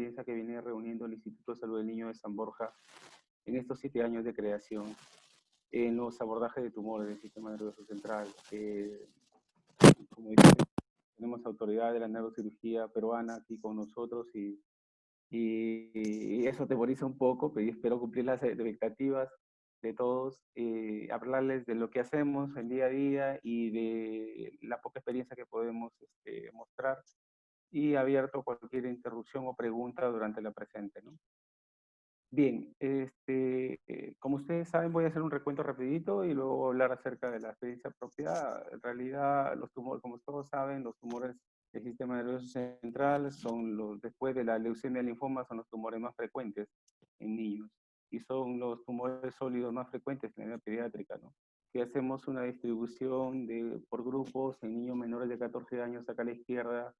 experiencia que viene reuniendo el Instituto de Salud del Niño de San Borja en estos 7 años de creación en los abordajes de tumores del sistema nervioso central. Como dije, tenemos autoridad de la neurocirugía peruana aquí con nosotros y eso temoriza un poco, pero yo espero cumplir las expectativas de todos, hablarles de lo que hacemos el día a día y de la poca experiencia que podemos mostrar y abierto a cualquier interrupción o pregunta durante la presente, ¿no? Bien, como ustedes saben, voy a hacer un recuento rapidito y luego hablar acerca de la experiencia propia. En realidad, los tumores, como todos saben, los tumores del sistema nervioso central son los, después de la leucemia y el linfoma, son los tumores más frecuentes en niños y son los tumores sólidos más frecuentes en la edad pediátrica, ¿no? Que hacemos una distribución por grupos en niños menores de 14 años, acá a la izquierda.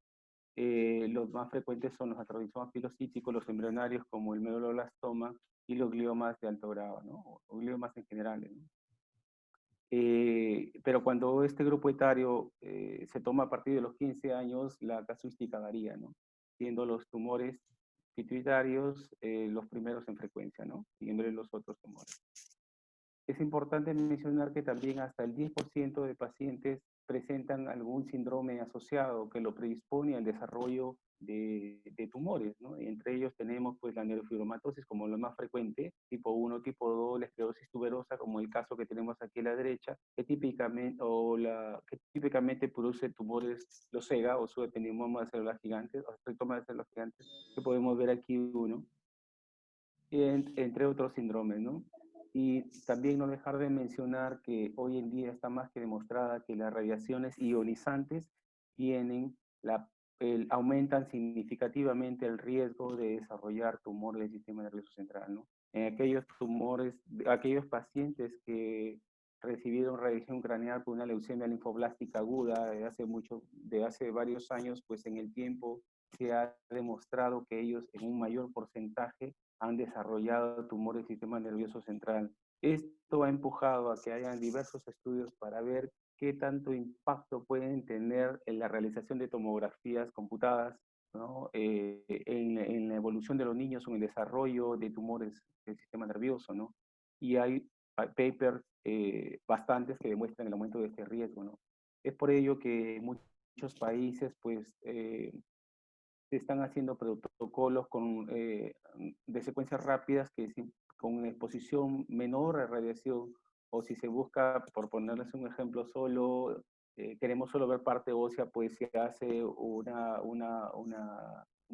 Los más frecuentes son los atraumatismos pilocíticos, los embrionarios como el medulloblastoma y los gliomas de alto grado, ¿no? O gliomas en general, ¿no? Pero cuando este grupo etario se toma a partir de los 15 años, la casuística varía, ¿no? Siendo los tumores pituitarios los primeros en frecuencia, ¿no? Siguiendo los otros tumores. Es importante mencionar que también hasta el 10% de pacientes presentan algún síndrome asociado que lo predispone al desarrollo de tumores, ¿no? Y entre ellos tenemos pues la neurofibromatosis como lo más frecuente, tipo 1, tipo 2, la esclerosis tuberosa, como el caso que tenemos aquí a la derecha, que típicamente produce tumores, los SEGA o subependimoma de células gigantes, o estrictoma de células gigantes, que podemos ver aquí uno, entre otros síndromes, ¿no? Y también no dejar de mencionar que hoy en día está más que demostrada que las radiaciones ionizantes aumentan significativamente el riesgo de desarrollar tumores del sistema nervioso central, ¿no? En aquellos tumores, aquellos pacientes que recibieron radiación craneal por una leucemia linfoblástica aguda de hace varios años, pues en el tiempo se ha demostrado que ellos en un mayor porcentaje han desarrollado tumores del sistema nervioso central. Esto ha empujado a que hayan diversos estudios para ver qué tanto impacto pueden tener en la realización de tomografías computadas, ¿no? En la evolución de los niños o en el desarrollo de tumores del sistema nervioso, ¿no? Y hay papers bastantes que demuestran el aumento de este riesgo, ¿no? Es por ello que muchos países, pues, se están haciendo protocolos de secuencias rápidas con una exposición menor a radiación, o si se busca, por ponerles un ejemplo solo, queremos solo ver parte ósea, pues se hace un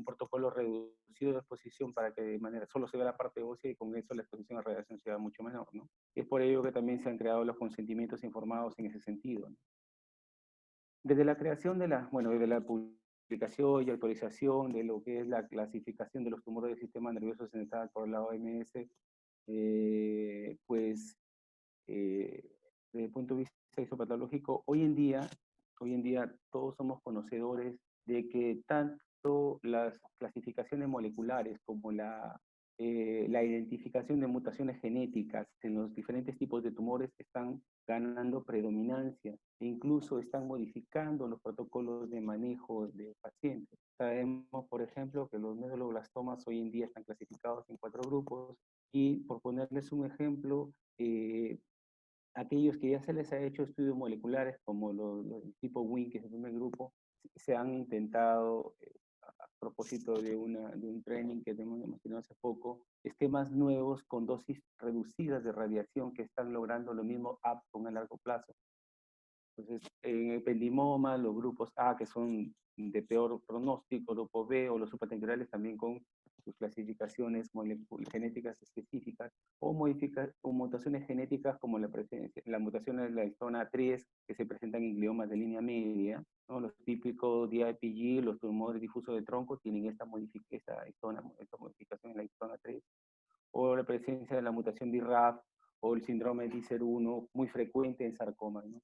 protocolo reducido de exposición para que de manera solo se vea la parte ósea y con eso la exposición a radiación sea mucho menor, ¿no? Es por ello que también se han creado los consentimientos informados en ese sentido, ¿no? Desde la creación desde la publicación y autorización de lo que es la clasificación de los tumores del sistema nervioso central por la OMS, pues desde el punto de vista histopatológico, hoy en día todos somos conocedores de que tanto las clasificaciones moleculares como la identificación de mutaciones genéticas en los diferentes tipos de tumores están ganando predominancia e incluso están modificando los protocolos de manejo de pacientes. Sabemos, por ejemplo, que los medulloblastomas hoy en día están clasificados en 4 grupos y, por ponerles un ejemplo, aquellos que ya se les ha hecho estudios moleculares, como los tipo WIN, que es el primer grupo, se han intentado, a propósito de un training que hemos tenido hace poco, esquemas nuevos con dosis reducidas de radiación que están logrando lo mismo con a largo plazo. Entonces, en ependimoma, los grupos A, que son de peor pronóstico, grupo B o los supratemporales también con sus clasificaciones genéticas específicas, o mutaciones genéticas como la mutación de la histona 3, que se presentan en gliomas de línea media, ¿no? Los típicos DIPG, los tumores difusos de tronco, tienen esta modificación en la histona 3, o la presencia de la mutación de IRAF o el síndrome de DICER1, muy frecuente en sarcomas, ¿no?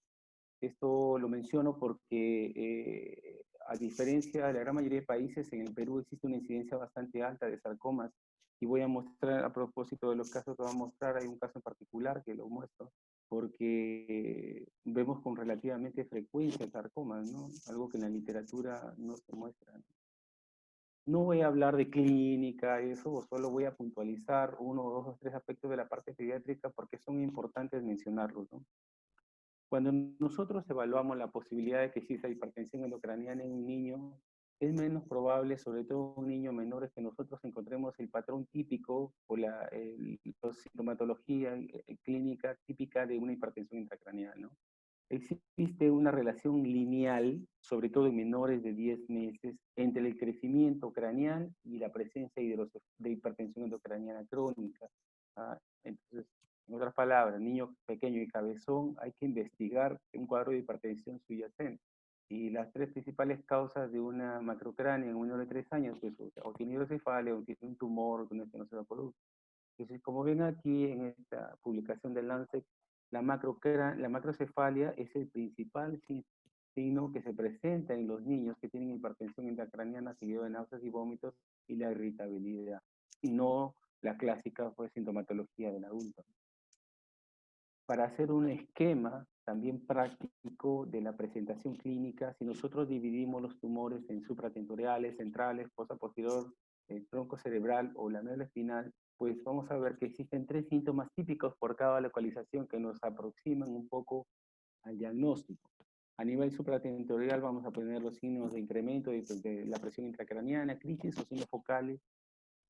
Esto lo menciono porque, a diferencia de la gran mayoría de países, en el Perú existe una incidencia bastante alta de sarcomas. Y voy a mostrar, a propósito de los casos que voy a mostrar, hay un caso en particular que lo muestro, porque vemos con relativamente frecuencia sarcomas, ¿no? Algo que en la literatura no se muestra. No voy a hablar de clínica, eso, solo voy a puntualizar uno, dos o tres aspectos de la parte pediátrica porque son importantes mencionarlos, ¿no? Cuando nosotros evaluamos la posibilidad de que exista hipertensión endocraniana en un niño, es menos probable, sobre todo en un niño menor, que nosotros encontremos el patrón típico o la sintomatología clínica típica de una hipertensión intracraneal, ¿no? Existe una relación lineal, sobre todo en menores de 10 meses, entre el crecimiento craneal y la presencia de hipertensión endocraniana crónica. ¿Ah? Entonces, en otras palabras, niño pequeño y cabezón, hay que investigar un cuadro de hipertensión subyacente. Y las tres principales causas de una macrocránea en un menor de 3 años, pues, o tiene hidrocefalia, o tiene un tumor, o tiene una estenosis producto. Entonces, como ven aquí en esta publicación del Lancet, la macrocefalia es el principal signo que se presenta en los niños que tienen hipertensión intracraniana seguido de náuseas y vómitos y la irritabilidad, y no la clásica pues, sintomatología del adulto. Para hacer un esquema también práctico de la presentación clínica, si nosotros dividimos los tumores en supratentoriales, centrales, fosa posterior, tronco cerebral o la médula espinal, pues vamos a ver que existen tres síntomas típicos por cada localización que nos aproximan un poco al diagnóstico. A nivel supratentorial vamos a poner los signos de incremento de la presión intracraniana, crisis o signos focales.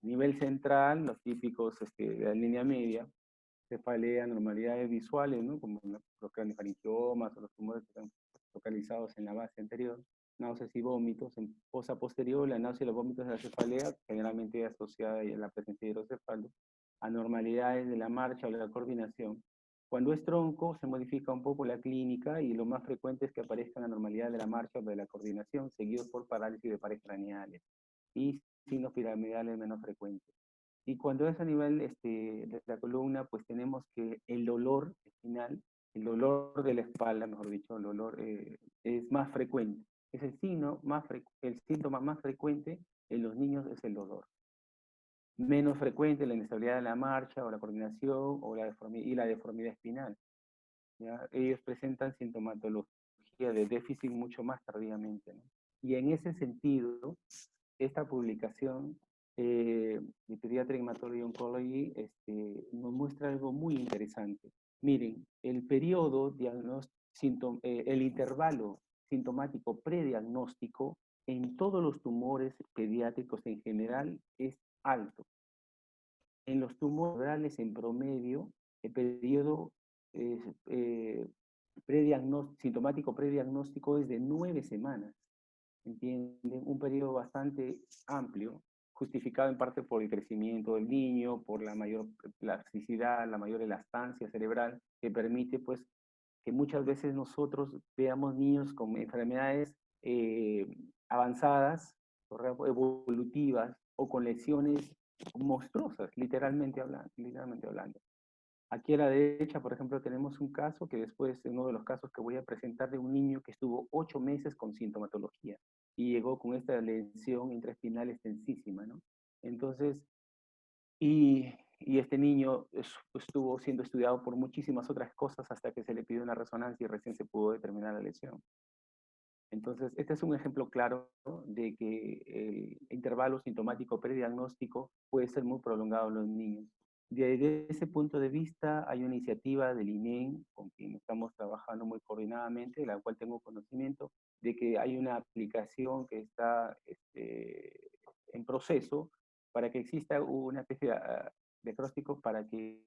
A nivel central, los típicos de la línea media, cefalea, anormalidades visuales, ¿no? Como los craniofaringiomas o los tumores que están localizados en la base anterior, náuseas y vómitos. En fosa posterior, la náusea y los vómitos de la cefalea, generalmente asociada a la presencia de hidrocefalo, anormalidades de la marcha o de la coordinación. Cuando es tronco, se modifica un poco la clínica y lo más frecuente es que aparezcan anormalidades de la marcha o de la coordinación, seguidos por parálisis de pares craneales y signos piramidales menos frecuentes. Y cuando es a nivel de la columna, pues tenemos que el dolor espinal, el dolor de la espalda, mejor dicho, el dolor es más frecuente. Es el síntoma más frecuente en los niños es el dolor. Menos frecuente la inestabilidad de la marcha o la coordinación o la deformidad espinal. ¿Ya? Ellos presentan sintomatología de déficit mucho más tardíamente, ¿no? Y en ese sentido, esta publicación de Pediatric Hematology Oncology nos muestra algo muy interesante. Miren, el intervalo sintomático prediagnóstico en todos los tumores pediátricos en general es alto. En los tumores cerebrales en promedio, el periodo sintomático prediagnóstico es de 9 semanas. ¿Entienden? Un periodo bastante amplio, justificado en parte por el crecimiento del niño, por la mayor plasticidad, la mayor elastancia cerebral, que permite pues que muchas veces nosotros veamos niños con enfermedades avanzadas, evolutivas, o con lesiones monstruosas, literalmente hablando. Aquí a la derecha, por ejemplo, tenemos un caso que después, uno de los casos que voy a presentar de un niño que estuvo 8 meses con sintomatología y llegó con esta lesión intraespinal extensísima, ¿no? Entonces, y este niño estuvo siendo estudiado por muchísimas otras cosas hasta que se le pidió una resonancia y recién se pudo determinar la lesión. Entonces, este es un ejemplo claro, ¿no?, de que el intervalo sintomático prediagnóstico puede ser muy prolongado en los niños. Desde ese punto de vista, hay una iniciativa del INEM con quien estamos trabajando muy coordinadamente, de la cual tengo conocimiento, de que hay una aplicación que está en proceso para que exista una especie de diagnóstico para que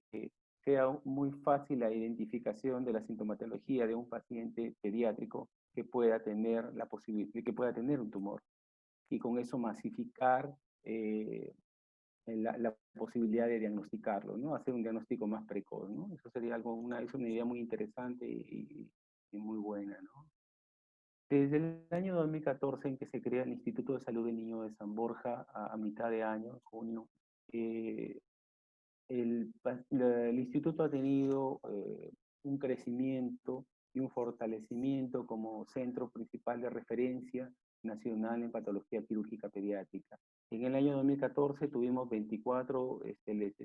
sea muy fácil la identificación de la sintomatología de un paciente pediátrico que pueda tener la posibilidad, que pueda tener un tumor, y con eso masificar la posibilidad de diagnosticarlo, ¿no? Hacer un diagnóstico más precoz, ¿no? Eso sería es una idea muy interesante y muy buena, ¿no? Desde el año 2014 en que se crea el Instituto de Salud del Niño de San Borja, a mitad de año, junio, eh, el instituto ha tenido un crecimiento y un fortalecimiento como centro principal de referencia nacional en patología quirúrgica pediátrica. En el año 2014 tuvimos 24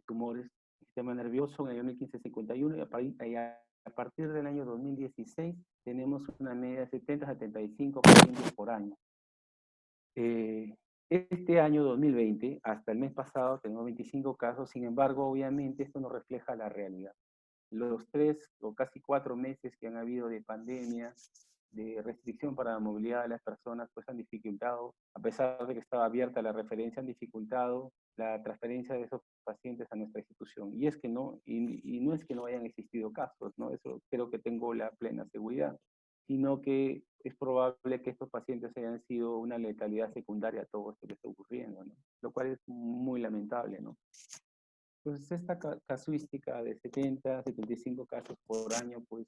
tumores del sistema nervioso, en el año 2015 51, y a partir del año 2016 tenemos una media de 70 a 75 pacientes por año. Este año 2020, hasta el mes pasado, tenemos 25 casos, sin embargo, obviamente esto no refleja la realidad. Los 3 o casi 4 meses que han habido de pandemia, de restricción para la movilidad de las personas, pues han dificultado, a pesar de que estaba abierta la referencia, han dificultado la transferencia de esos pacientes a nuestra institución. Y es que no, y no es que no hayan existido casos, ¿no? Eso creo que tengo la plena seguridad, sino que es probable que estos pacientes hayan sido una letalidad secundaria a todo esto que está ocurriendo, ¿no? Lo cual es muy lamentable, ¿no? Pues esta casuística de 70, 75 casos por año, pues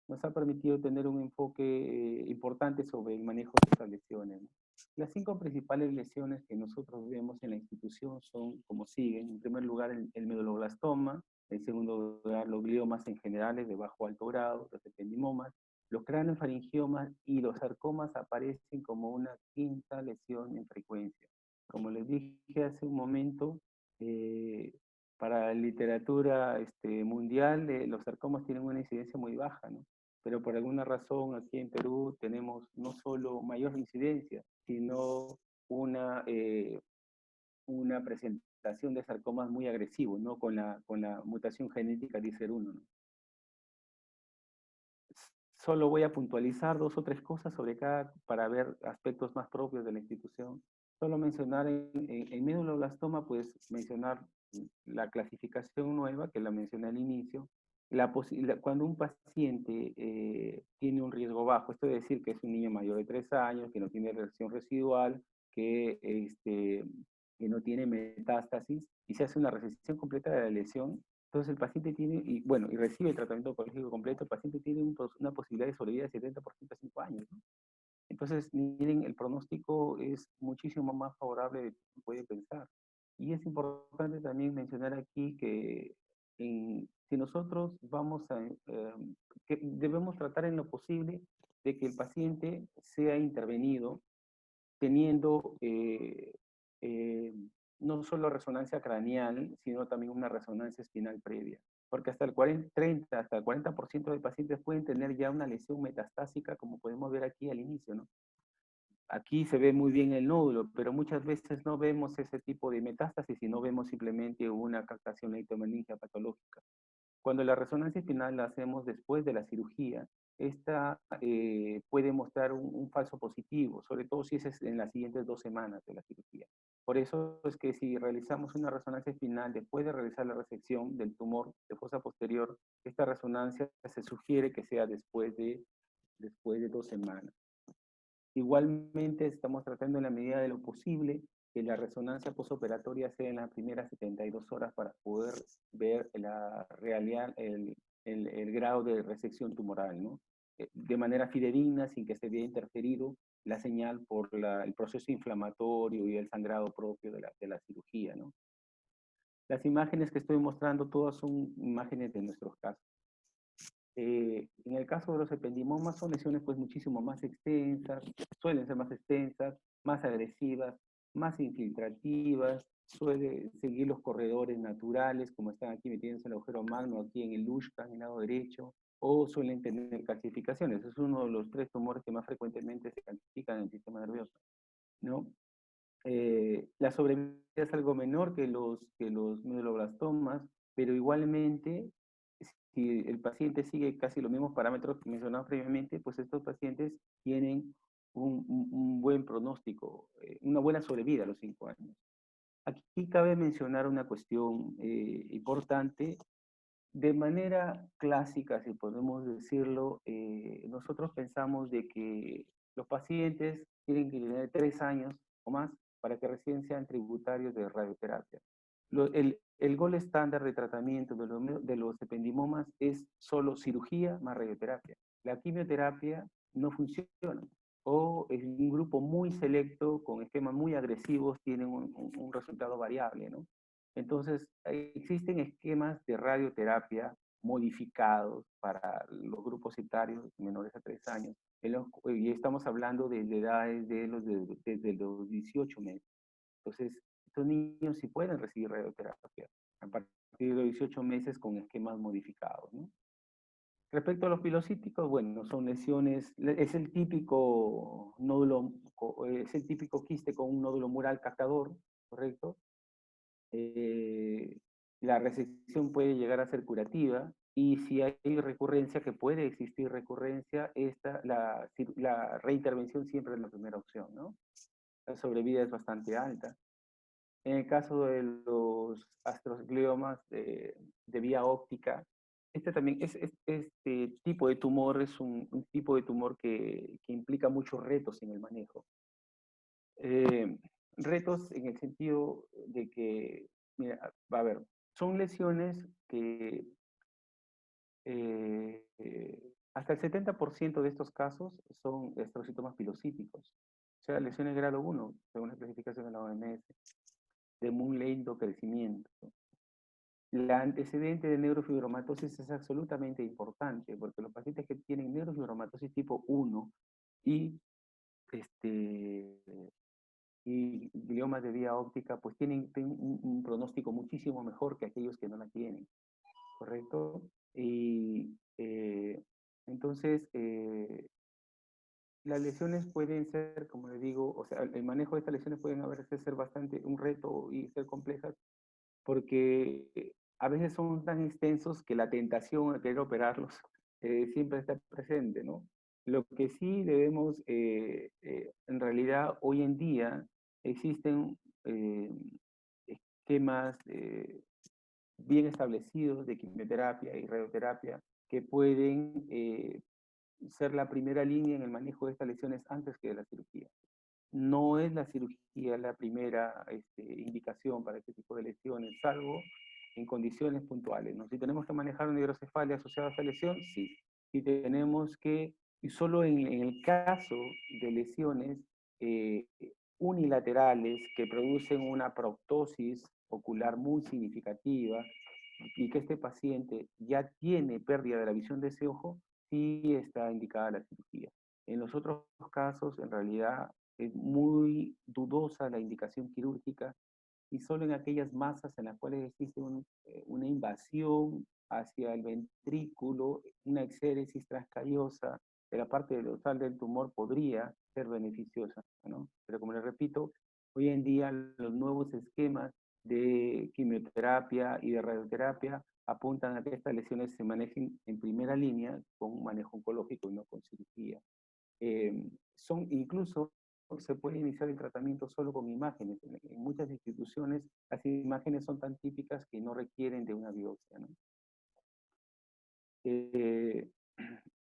nos ha permitido tener un enfoque importante sobre el manejo de estas lesiones, ¿no? Las 5 principales lesiones que nosotros vemos en la institución son como siguen. En primer lugar, el meduloblastoma. En segundo lugar, los gliomas en generales de bajo o alto grado, los ependimomas. Los craneofaringiomas y los sarcomas aparecen como una quinta lesión en frecuencia. Como les dije hace un momento, eh, para la literatura mundial, los sarcomas tienen una incidencia muy baja, ¿no? Pero por alguna razón aquí en Perú tenemos no solo mayor incidencia, sino una, eh, una presentación de sarcomas muy agresivos, ¿no? Con la mutación genética de ICER1, ¿no? Solo voy a puntualizar 2 o 3 cosas sobre cada para ver aspectos más propios de la institución. Solo mencionar en meduloblastoma, pues mencionar la clasificación nueva, que la mencioné al inicio. Cuando un paciente tiene un riesgo bajo, esto es decir, que es un niño mayor de 3 años, que no tiene lesión residual, que no tiene metástasis, y se hace una resección completa de la lesión, entonces el paciente tiene, y bueno, y recibe el tratamiento oncológico completo, el paciente tiene una posibilidad de sobrevivir de 70% a 5 años, ¿no? Entonces, miren, el pronóstico es muchísimo más favorable de lo que puede pensar. Y es importante también mencionar aquí que si nosotros que debemos tratar en lo posible de que el paciente sea intervenido teniendo eh, no solo resonancia craneal, sino también una resonancia espinal previa. Porque hasta el 40% de pacientes pueden tener ya una lesión metastásica, como podemos ver aquí al inicio, ¿no? Aquí se ve muy bien el nódulo, pero muchas veces no vemos ese tipo de metástasis, sino vemos simplemente una captación leitomeningia patológica. Cuando la resonancia espinal la hacemos después de la cirugía, esta puede mostrar un falso positivo, sobre todo si es en las siguientes 2 semanas de la cirugía. Por eso es que si realizamos una resonancia espinal después de realizar la resección del tumor de fosa posterior, esta resonancia se sugiere que sea después de 2 semanas. Igualmente estamos tratando en la medida de lo posible que la resonancia posoperatoria sea en las primeras 72 horas para poder ver la realidad, el grado de resección tumoral, ¿no? De manera fidedigna, sin que se vea interferido la señal por el proceso inflamatorio y el sangrado propio de la cirugía, ¿no? Las imágenes que estoy mostrando todas son imágenes de nuestros casos. En el caso de los ependimomas son lesiones pues muchísimo más extensas, suelen ser más extensas, más agresivas, más infiltrativas, suele seguir los corredores naturales, como están aquí metiéndose en el agujero magno, aquí en el Luschka, en el lado derecho, o suelen tener calcificaciones. Es uno de los 3 tumores que más frecuentemente se calcifican en el sistema nervioso, ¿no? La sobrevida es algo menor que los meduloblastomas, pero igualmente, si el paciente sigue casi los mismos parámetros que mencionaba previamente, pues estos pacientes tienen un buen pronóstico, una buena sobrevida a los 5 años. Aquí cabe mencionar una cuestión importante. De manera clásica, si podemos decirlo, nosotros pensamos de que los pacientes tienen que tener 3 años o más para que recién sean tributarios de radioterapia. El gol estándar de tratamiento de los ependimomas es solo cirugía más radioterapia. La quimioterapia no funciona. O en un grupo muy selecto, con esquemas muy agresivos, tienen un resultado variable, ¿no? Entonces, existen esquemas de radioterapia modificados para los grupos etarios menores a 3 años, y estamos hablando de edades desde los 18 meses. Entonces, estos niños sí pueden recibir radioterapia a partir de los 18 meses con esquemas modificados, ¿no? Respecto a los pilocíticos, bueno, son lesiones, es el típico nódulo, es el típico quiste con un nódulo mural captador, ¿correcto? Eh, la resección puede llegar a ser curativa y si hay recurrencia, que puede existir recurrencia, la reintervención siempre es la primera opción, ¿no? La sobrevida es bastante alta. En el caso de los astrogliomas de vía óptica, este también este tipo de tumor es un tipo de tumor que implica muchos retos en el manejo. Eh, Retos en el sentido de que, mira, va a ver, son lesiones que hasta el 70% de estos casos son estrocitomas pilocíticos, o sea, lesiones grado 1, según la clasificación de la OMS, de muy lento crecimiento. La antecedente de neurofibromatosis es absolutamente importante, porque los pacientes que tienen neurofibromatosis tipo 1 y, este, y gliomas de vía óptica, pues tienen un pronóstico muchísimo mejor que aquellos que no la tienen, ¿correcto? Y entonces, las lesiones pueden ser, como le digo, o sea, el manejo de estas lesiones pueden a veces ser bastante un reto y ser complejas, porque a veces son tan extensos que la tentación de querer operarlos siempre está presente, ¿no? Lo que sí debemos, en realidad, hoy en día existen esquemas bien establecidos de quimioterapia y radioterapia que pueden ser la primera línea en el manejo de estas lesiones antes que de la cirugía. No es la cirugía la primera indicación para este tipo de lesiones, salvo en condiciones puntuales, ¿no? Si tenemos que manejar una hidrocefalia asociada a esta lesión, sí. Si tenemos que, y solo en el caso de lesiones eh, unilaterales que producen una proptosis ocular muy significativa y que este paciente ya tiene pérdida de la visión de ese ojo, sí está indicada la cirugía. En los otros casos, en realidad, es muy dudosa la indicación quirúrgica y solo en aquellas masas en las cuales existe una invasión hacia el ventrículo, una exéresis transcariosa de la parte dorsal del tumor podría ser beneficiosa, ¿no? Pero como les repito, hoy en día los nuevos esquemas de quimioterapia y de radioterapia apuntan a que estas lesiones se manejen en primera línea con un manejo oncológico y no con cirugía. Son incluso se puede iniciar el tratamiento solo con imágenes. En muchas instituciones las imágenes son tan típicas que no requieren de una biopsia, ¿no? Eh,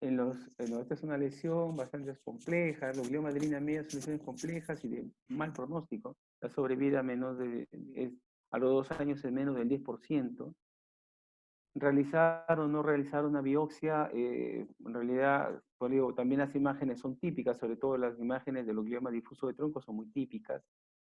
esta es una lesión bastante compleja, los gliomas de línea media son lesiones complejas y de mal pronóstico. La sobrevida a los 2 años es menos del 10%. Realizar o no realizar una biopsia, en realidad, pues digo, también las imágenes son típicas, sobre todo las imágenes de los gliomas difusos de tronco son muy típicas.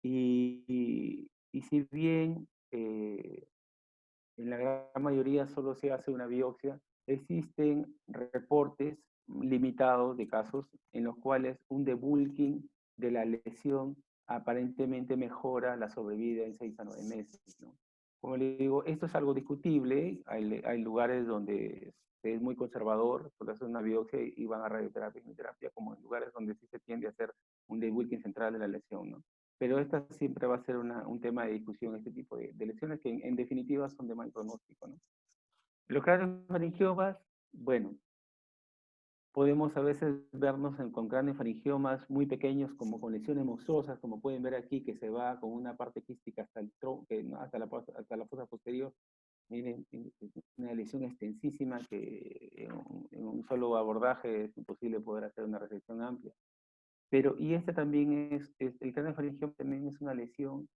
Y si bien en la gran mayoría solo se hace una biopsia, existen reportes limitados de casos en los cuales un debulking de la lesión aparentemente mejora la sobrevida en 6 a 9 meses, ¿no? Como le digo, esto es algo discutible, hay lugares donde es muy conservador, solo hacer una biopsia y van a radioterapia y quimioterapia, como en lugares donde sí se tiende a hacer un debulking central de la lesión, ¿no? Pero esta siempre va a ser un tema de discusión, este tipo de lesiones que en definitiva son de mal pronóstico, ¿no? Los craniofaringiomas, bueno, podemos a veces vernos con craniofaringiomas muy pequeños, como con lesiones monstruosas, como pueden ver aquí, que se va con una parte quística hasta, hasta la fosa posterior. Miren, una lesión extensísima que en un solo abordaje es imposible poder hacer una resección amplia. Pero, y este también el craniofaringioma también es una lesión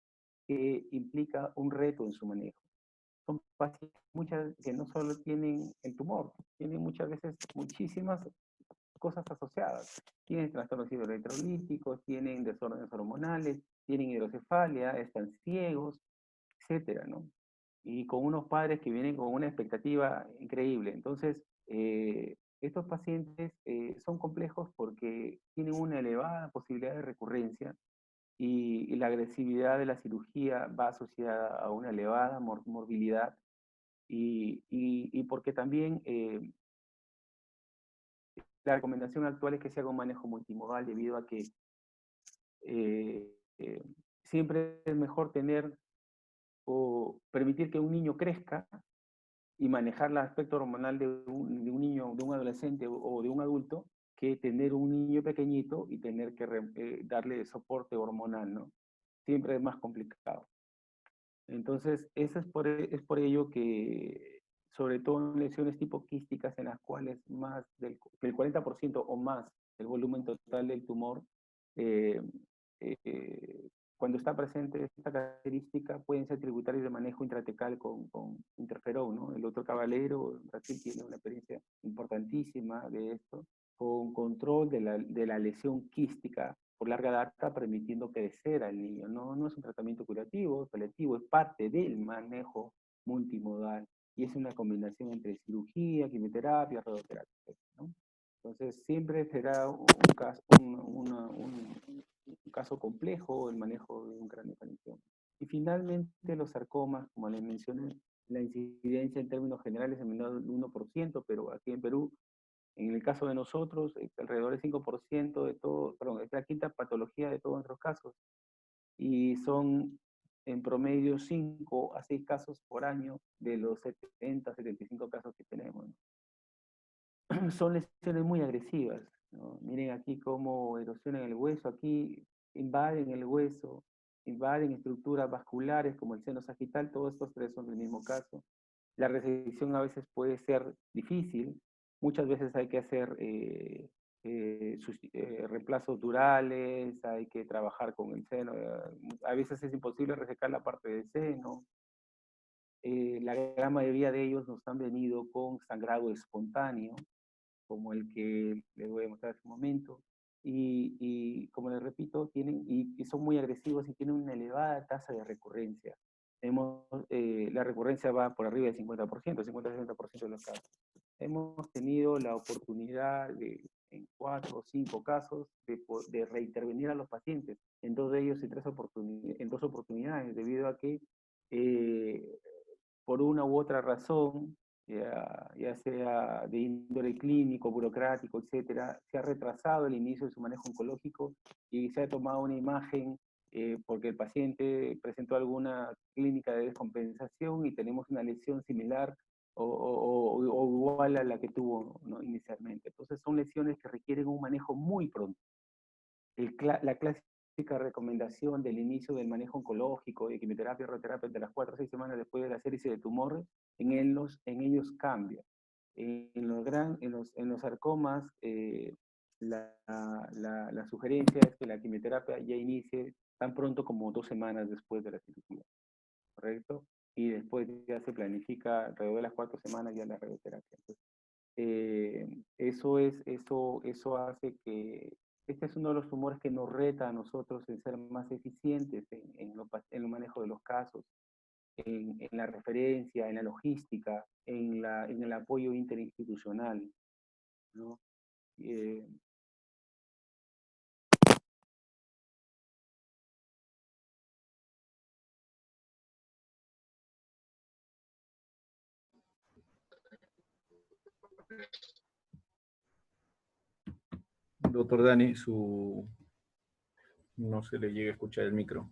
que implica un reto en su manejo. Son pacientes muchas que no solo tienen el tumor, tienen muchas veces muchísimas cosas asociadas. Tienen trastornos hidroelectrolíticos, tienen desórdenes hormonales, tienen hidrocefalia, están ciegos, etcétera, ¿no? Y con unos padres que vienen con una expectativa increíble. Entonces, estos pacientes son complejos porque tienen una elevada posibilidad de recurrencia y la agresividad de la cirugía va asociada a una elevada morbilidad y porque también la recomendación actual es que se haga un manejo multimodal debido a que eh, eh, siempre es mejor tener o permitir que un niño crezca y manejar el aspecto hormonal de un niño, de un adolescente o de un adulto, que tener un niño pequeñito y tener que darle soporte hormonal, ¿no? Siempre es más complicado. Entonces, eso es por ello que, sobre todo en lesiones tipo quísticas, en las cuales más del 40% o más del volumen total del tumor, eh, cuando está presente esta característica, pueden ser tributarios de manejo intratecal con interferón, ¿no? El otro caballero, Brasil, tiene una experiencia importantísima de esto, con control de la lesión quística por larga data, permitiendo crecer al niño. No, no es un tratamiento curativo, paliativo, es parte del manejo multimodal y es una combinación entre cirugía, quimioterapia, radioterapia, ¿no? Entonces, siempre será un caso complejo el manejo de un cráneo canizón. Y finalmente, los sarcomas, como les mencioné, la incidencia en términos generales es menor del 1%, pero aquí en Perú, en el caso de nosotros, alrededor del 5% de todo, perdón, es la quinta patología de todos nuestros casos. Y son en promedio 5 a 6 casos por año de los 70, 75 casos que tenemos, ¿no? Son lesiones muy agresivas, ¿no? Miren aquí cómo erosionan el hueso, aquí invaden el hueso, invaden estructuras vasculares como el seno sagital, todos estos tres son del mismo caso. La resección a veces puede ser difícil, muchas veces hay que hacer reemplazos durales, hay que trabajar con el seno, a veces es imposible resecar la parte del seno. La gran mayoría de ellos nos han venido con sangrado espontáneo, como el que les voy a mostrar en este momento. Y como les repito, y son muy agresivos y tienen una elevada tasa de recurrencia. La recurrencia va por arriba del 50%, 50-60% de los casos. Hemos tenido la oportunidad en 4 o 5 casos de reintervenir a los pacientes, en dos de ellos en dos oportunidades, debido a que eh, por una u otra razón, ya sea de índole clínico, burocrático, etcétera, se ha retrasado el inicio de su manejo oncológico y se ha tomado una imagen porque el paciente presentó alguna clínica de descompensación y tenemos una lesión similar o igual a la que tuvo, ¿no?, inicialmente. Entonces son lesiones que requieren un manejo muy pronto. La clásica recomendación del inicio del manejo oncológico, de quimioterapia, radioterapia, de las 4 o 6 semanas después de la serie de tumores, en ellos cambia. En los sarcomas, la sugerencia es que la quimioterapia ya inicie tan pronto como 2 semanas después de la cirugía, ¿correcto? Y después ya se planifica alrededor de las 4 semanas ya la radioterapia. Entonces, eso hace que este es uno de los tumores que nos reta a nosotros en ser más eficientes en el manejo de los casos, en la referencia, en la logística, en el apoyo interinstitucional, ¿no? Doctor Dani, no se le llega a escuchar el micro.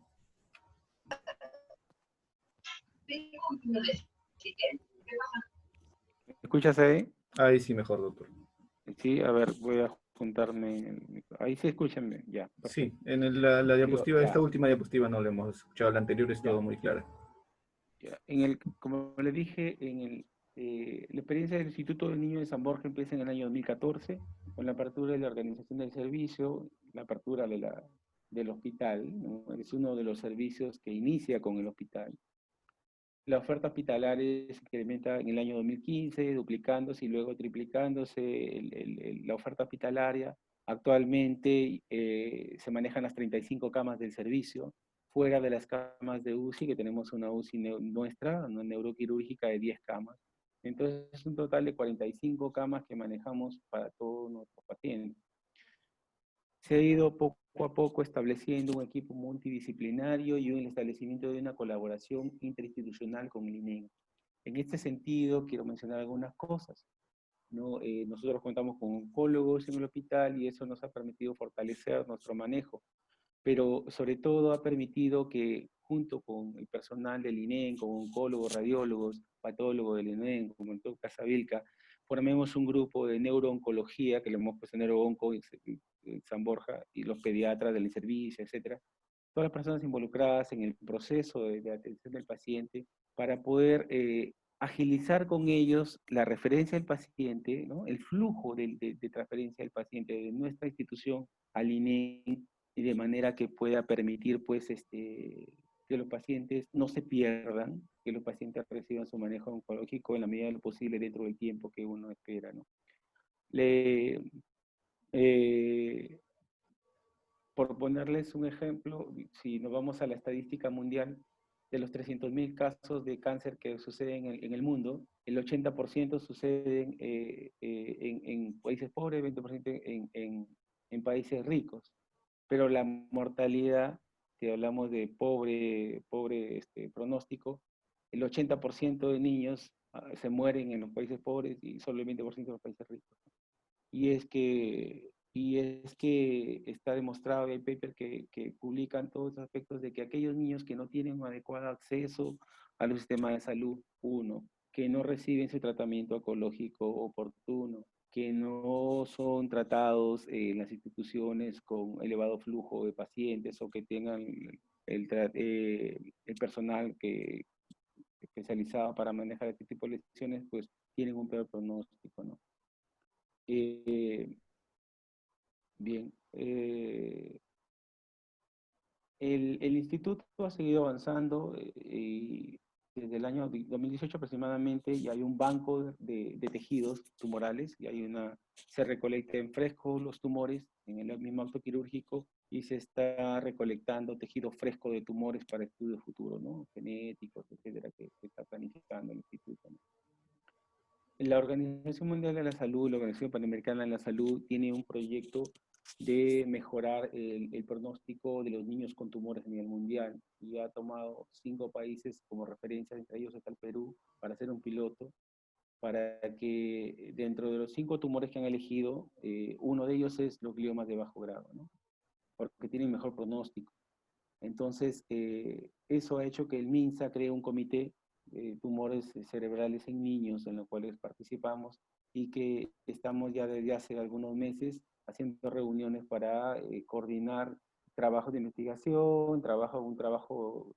¿Escuchas ahí? Ahí sí, mejor, doctor. Sí, a ver, voy a juntarme. Ahí sí, escúchenme, ya, Sí, perfecto. en la Digo, diapositiva, esta ya, última diapositiva no la hemos escuchado, la anterior es ya, todo muy clara. ya. Como le dije, la experiencia del Instituto del Niño de San Borja empieza en el año 2014, con la apertura de la organización del servicio, la apertura del hospital, ¿no? Es uno de los servicios que inicia con el hospital. La oferta hospitalaria se incrementa en el año 2015, duplicándose y luego triplicándose la oferta hospitalaria. Actualmente se manejan las 35 camas del servicio, fuera de las camas de UCI, que tenemos una UCI nuestra, una neuroquirúrgica de 10 camas. Entonces es un total de 45 camas que manejamos para todos nuestros pacientes. Se ha ido poco a poco estableciendo un equipo multidisciplinario y el establecimiento de una colaboración interinstitucional con el INEM. En este sentido, quiero mencionar algunas cosas. ¿no? Nosotros contamos con oncólogos en el hospital y eso nos ha permitido fortalecer nuestro manejo, pero sobre todo ha permitido que junto con el personal del INEM, con oncólogos, radiólogos, patólogos del INEM, como el doctor Casavilca, formemos un grupo de neurooncología, que le hemos puesto Neuroonco en San Borja, y los pediatras del servicio, etcétera, todas las personas involucradas en el proceso de atención del paciente, para poder agilizar con ellos la referencia del paciente, ¿no? El flujo de transferencia del paciente de nuestra institución al INEM, y de manera que pueda permitir pues, que los pacientes no se pierdan, que los pacientes reciban su manejo oncológico en la medida de lo posible dentro del tiempo que uno espera, ¿no? Le, eh, por ponerles un ejemplo, si nos vamos a la estadística mundial, de los 300.000 casos de cáncer que suceden en el mundo, el 80% suceden en países pobres, 20% en países ricos. Pero la mortalidad, si hablamos de pobre pronóstico, el 80% de niños se mueren en los países pobres y solo el 20% en los países ricos. Y es que está demostrado, hay papers que publican todos los aspectos de que aquellos niños que no tienen un adecuado acceso a los sistemas de salud, uno, que no reciben su tratamiento oncológico oportuno, que no son tratados en las instituciones con elevado flujo de pacientes o que tengan el personal especializado para manejar este tipo de lesiones, pues tienen un peor pronóstico, ¿no? Eh, Bien, el instituto ha seguido avanzando y desde el año 2018 aproximadamente, y hay un banco de tejidos tumorales, se recolecta en fresco los tumores en el mismo acto quirúrgico y se está recolectando tejido fresco de tumores para estudios futuros, ¿no? Genéticos, etcétera, que está planificando el instituto, ¿no? La Organización Mundial de la Salud, la Organización Panamericana de la Salud, tiene un proyecto de mejorar el pronóstico de los niños con tumores a nivel mundial y ha tomado 5 países como referencia, entre ellos está el Perú, para hacer un piloto, para que dentro de los 5 tumores que han elegido, uno de ellos es los gliomas de bajo grado, ¿no? Porque tienen mejor pronóstico. Entonces, eso ha hecho que el MINSA cree un comité de tumores cerebrales en niños en los cuales participamos y que estamos ya desde hace algunos meses haciendo reuniones para coordinar trabajos de investigación, un trabajo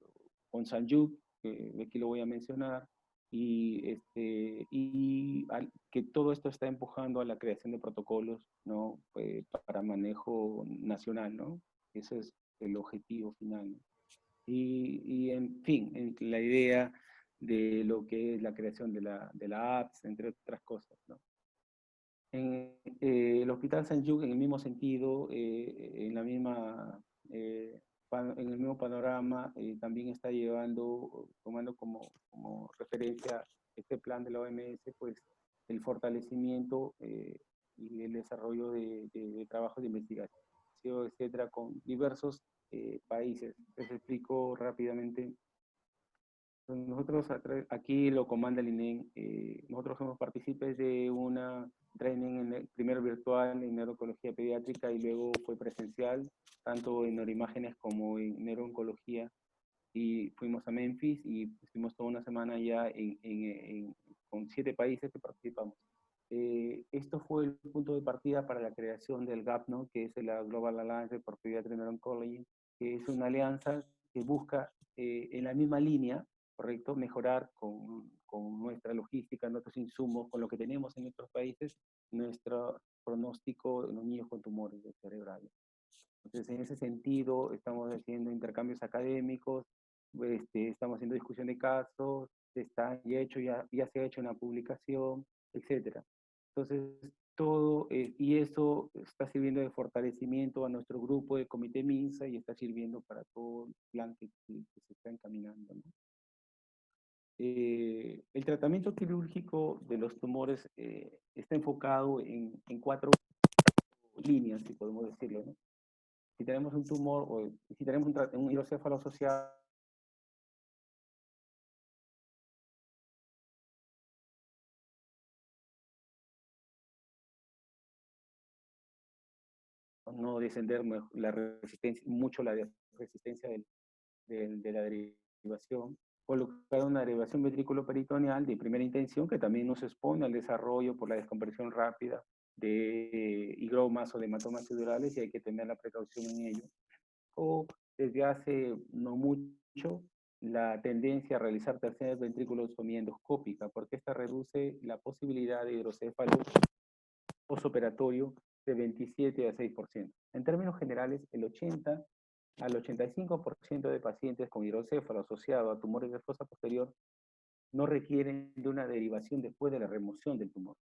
con Sanjuk, que aquí lo voy a mencionar, que todo esto está empujando a la creación de protocolos, ¿no? Para manejo nacional, ¿no? Eso es el objetivo final, ¿no? Y en fin, la idea de lo que es la creación de la apps, entre otras cosas, ¿no? En el Hospital San Lluc, en el mismo sentido, en el mismo panorama, también está tomando como referencia este plan de la OMS, pues el fortalecimiento y el desarrollo de trabajos de investigación, etcétera, con diversos países. Les explico rápidamente. Nosotros aquí lo comanda el INEM. Nosotros somos partícipes de una training primero virtual en neurooncología pediátrica y luego fue presencial, tanto en neuroimágenes como en neurooncología. Y fuimos a Memphis y estuvimos toda una semana ya con 7 países que participamos. Esto fue el punto de partida para la creación del GAP, ¿no? Que es la Global Alliance for Pediatric Neuro-Oncology, que es una alianza que busca en la misma línea, ¿correcto? Mejorar con nuestra logística, nuestros insumos, con lo que tenemos en nuestros países, nuestro pronóstico en los niños con tumores cerebrales. Entonces, en ese sentido, estamos haciendo intercambios académicos, estamos haciendo discusión de casos, ya se ha hecho una publicación, etcétera. Entonces, y eso está sirviendo de fortalecimiento a nuestro grupo de Comité MINSA y está sirviendo para todo el plan que se está encaminando, ¿no? El tratamiento quirúrgico de los tumores está enfocado en 4 líneas, si podemos decirlo, ¿no? Si tenemos un tumor o si tenemos un hidrocéfalo asociado no descender la resistencia, mucho la resistencia de la derivación, colocar una derivación ventrículo-peritoneal de primera intención que también nos expone al desarrollo por la descompresión rápida de higromas o de hematomas subdurales y hay que tener la precaución en ello. O desde hace no mucho la tendencia a realizar tercera ventriculostomía endoscópica, porque esta reduce la posibilidad de hidrocéfalo posoperatorio de 27 a 6%. En términos generales, el 80 al 85% de pacientes con hidrocéfalo asociado a tumores de fosa posterior no requieren de una derivación después de la remoción del tumor,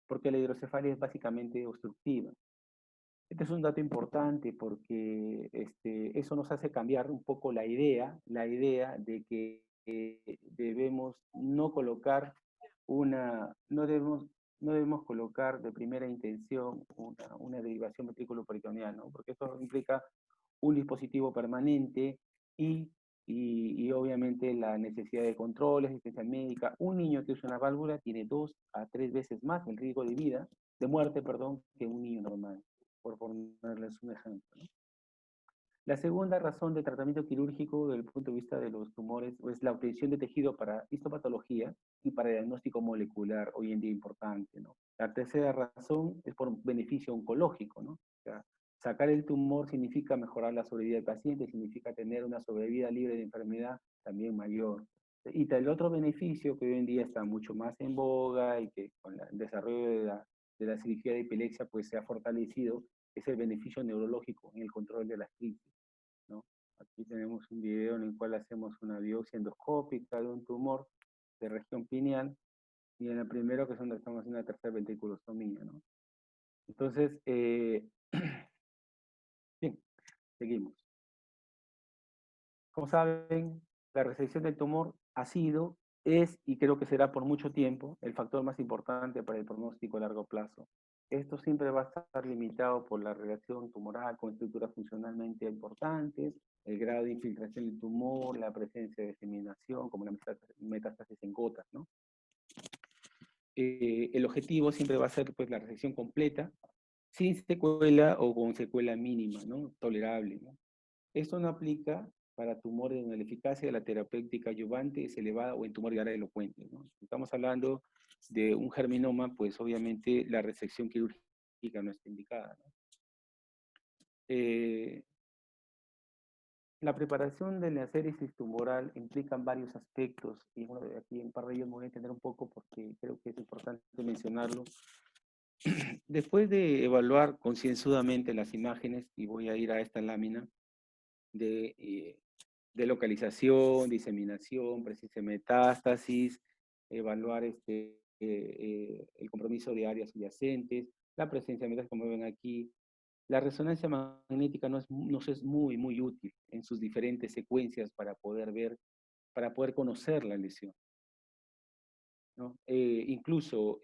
porque la hidrocefalia es básicamente obstructiva. Este es un dato importante porque eso nos hace cambiar un poco la idea de que debemos no colocar no debemos colocar de primera intención una derivación ventrículo-peritoneal, ¿no? Porque esto implica un dispositivo permanente y obviamente la necesidad de control, asistencia médica. Un niño que usa una válvula tiene 2 a 3 veces más el riesgo de muerte, perdón, que un niño normal, por ponerles un ejemplo, ¿no? La segunda razón de tratamiento quirúrgico desde el punto de vista de los tumores es la obtención de tejido para histopatología y para diagnóstico molecular, hoy en día importante, ¿no? La tercera razón es por beneficio oncológico, ¿no? O sea, sacar el tumor significa mejorar la sobrevida del paciente, significa tener una sobrevida libre de enfermedad también mayor. Y el otro beneficio que hoy en día está mucho más en boga y que con el desarrollo de la cirugía de epilepsia pues se ha fortalecido, es el beneficio neurológico en el control de las crisis, ¿no? Aquí tenemos un video en el cual hacemos una biopsia endoscópica de un tumor de región pineal y en el primero que es donde estamos haciendo una tercera ventriculostomía, ¿no? Entonces, bien, seguimos. Como saben, la resección del tumor ha sido, es y creo que será por mucho tiempo el factor más importante para el pronóstico a largo plazo. Esto siempre va a estar limitado por la relación tumoral con estructuras funcionalmente importantes, el grado de infiltración del tumor, la presencia de diseminación, como la metástasis en gotas, ¿no? El objetivo siempre va a ser pues, la resección completa, sin secuela o con secuela mínima, ¿no? Tolerable, ¿no? Esto no aplica para tumores donde la eficacia de la terapéutica adyuvante es elevada o en tumores área elocuente, ¿no? Si estamos hablando de un germinoma, pues obviamente la resección quirúrgica no está indicada, ¿no? La preparación de la asérisis tumoral implica varios aspectos, y bueno, aquí en par de ellos me voy a entender un poco porque creo que es importante mencionarlo. Después de evaluar concienzudamente las imágenes, y voy a ir a esta lámina de localización, diseminación, presencia de metástasis, evaluar el compromiso de áreas subyacentes, la presencia de metástasis, como ven aquí. La resonancia magnética nos es muy útil en sus diferentes secuencias para poder ver, para poder conocer la lesión, ¿no? Incluso,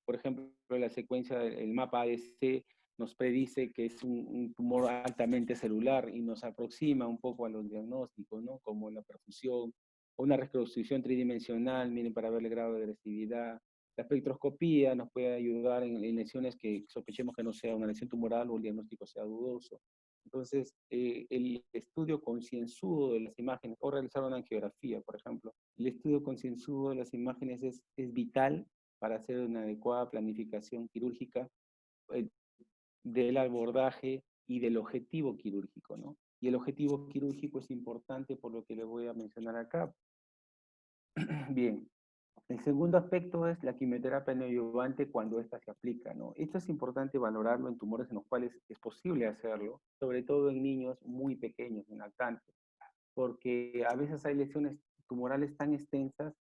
por ejemplo, la secuencia, el mapa ADC nos predice que es un tumor altamente celular y nos aproxima un poco a los diagnósticos, ¿no? Como la perfusión o una reconstrucción tridimensional, miren, para ver el grado de agresividad. La espectroscopía nos puede ayudar en lesiones que sospechemos que no sea una lesión tumoral o el diagnóstico sea dudoso. Entonces, el estudio concienzudo de las imágenes, o realizar una angiografía, por ejemplo, el estudio concienzudo de las imágenes es vital para hacer una adecuada planificación quirúrgica eh, del abordaje y del objetivo quirúrgico, ¿no? Y el objetivo quirúrgico es importante por lo que le voy a mencionar acá. Bien, el segundo aspecto es la quimioterapia neoadyuvante cuando ésta se aplica, ¿no? Esto es importante valorarlo en tumores en los cuales es posible hacerlo, sobre todo en niños muy pequeños, en lactantes, porque a veces hay lesiones tumorales tan extensas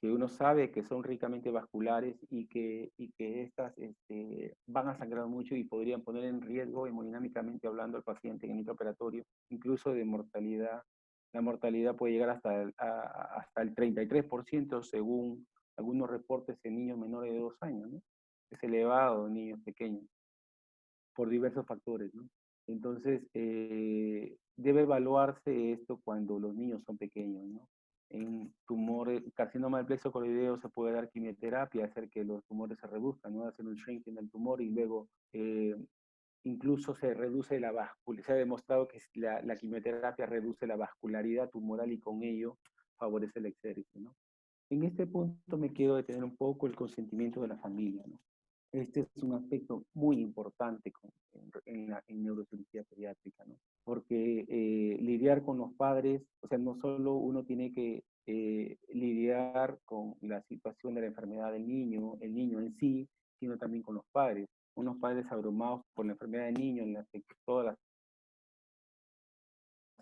que uno sabe que son ricamente vasculares y que estas van a sangrar mucho y podrían poner en riesgo hemodinámicamente hablando al paciente en el intraoperatorio, incluso de mortalidad. La mortalidad puede llegar hasta el 33% según algunos reportes en niños menores de 2 años, ¿no? Es elevado en niños pequeños por diversos factores, ¿no? Entonces, debe evaluarse esto cuando los niños son pequeños, ¿no? En tumores, carcinoma del plexo coroideo se puede dar quimioterapia, hacer que los tumores se reduzcan, ¿no? Hacer un shrinking del tumor y luego incluso se reduce la vascularidad, se ha demostrado que la quimioterapia reduce la vascularidad tumoral y con ello favorece el exército, ¿no? En este punto me quiero detener un poco el consentimiento de la familia, ¿no? Este es un aspecto muy importante en neurocirugía pediátrica, ¿no? Porque lidiar con los padres, o sea, no solo uno tiene que lidiar con la situación de la enfermedad del niño, el niño en sí, sino también con los padres. Unos padres abrumados por la enfermedad del niño, en las que todas las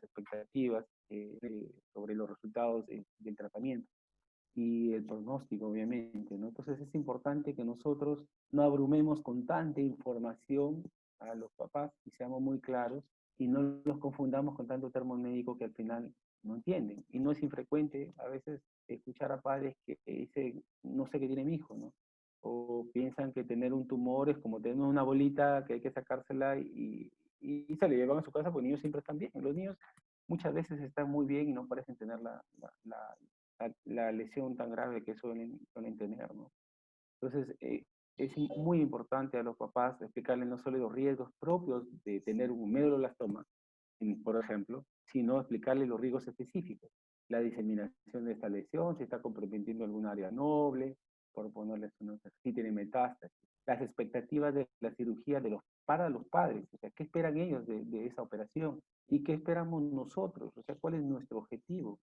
expectativas sobre los resultados del tratamiento y el pronóstico, obviamente, ¿no? Entonces es importante que nosotros no abrumemos con tanta información a los papás y seamos muy claros y no los confundamos con tanto termo médico que al final no entienden. Y no es infrecuente a veces escuchar a padres que dicen, no sé qué tiene mi hijo, ¿no? O piensan que tener un tumor es como tener una bolita que hay que sacársela y se le llevan a su casa porque los niños siempre están bien. Los niños muchas veces están muy bien y no parecen tener la lesión tan grave que suelen tener, ¿no? Entonces, es muy importante a los papás explicarles no solo los riesgos propios de tener un medulloblastoma, por ejemplo, sino explicarles los riesgos específicos, la diseminación de esta lesión, si está comprometiendo algún área noble, por ponerles unos, si tiene metástasis, las expectativas de la cirugía para los padres, o sea, ¿qué esperan ellos de esa operación? ¿Y qué esperamos nosotros? O sea, ¿cuál es nuestro objetivo?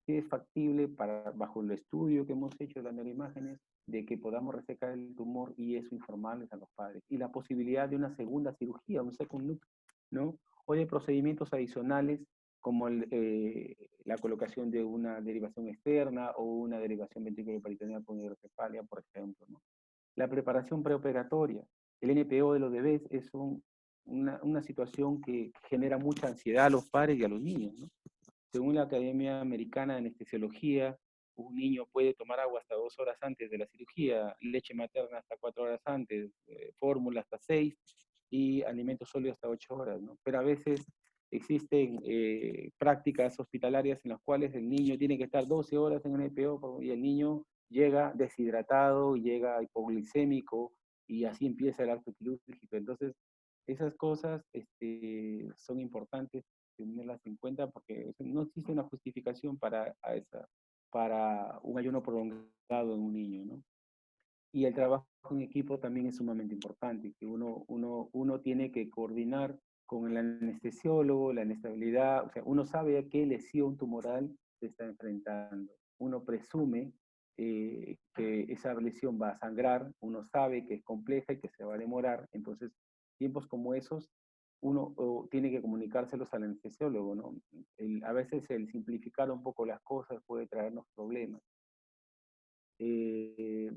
¿Qué es factible bajo el estudio que hemos hecho de las neuroimágenes, de que podamos resecar el tumor y eso informarles a los padres? Y la posibilidad de una segunda cirugía, un second look, ¿no? O de procedimientos adicionales como la colocación de una derivación externa o una derivación ventriculoperitoneal con hidrocefalia, por ejemplo, ¿no? La preparación preoperatoria. El NPO de los bebés es una situación que genera mucha ansiedad a los padres y a los niños, ¿no? Según la Academia Americana de Anestesiología, un niño puede tomar agua hasta 2 horas antes de la cirugía, leche materna hasta 4 horas antes, fórmula hasta 6 y alimentos sólidos hasta 8 horas, ¿no? Pero a veces existen prácticas hospitalarias en las cuales el niño tiene que estar 12 horas en el NPO y el niño llega deshidratado, llega hipoglicémico y así empieza el acto quirúrgico. Entonces, esas cosas son importantes tenerlas en cuenta porque no existe una justificación para un ayuno prolongado en un niño, ¿no? Y el trabajo en equipo también es sumamente importante, que uno tiene que coordinar con el anestesiólogo, la inestabilidad, o sea, uno sabe a qué lesión tumoral se está enfrentando. Uno presume que esa lesión va a sangrar, uno sabe que es compleja y que se va a demorar, entonces tiempos como esos uno tiene que comunicárselos al anestesiólogo, ¿no? A veces el simplificar un poco las cosas puede traernos problemas. Eh,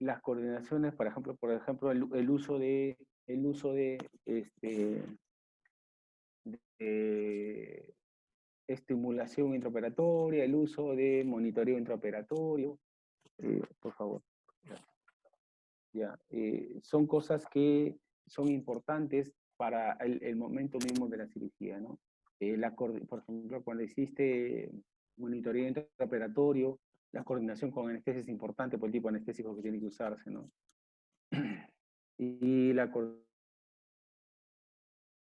las coordinaciones, por ejemplo el uso de de estimulación intraoperatoria, el uso de monitoreo intraoperatorio, por favor. Ya, son cosas que son importantes para el momento mismo de la cirugía, ¿no? Por ejemplo, cuando existe monitoreo intraoperatorio, la coordinación con anestesia es importante por el tipo anestésico que tiene que usarse, ¿no? Y la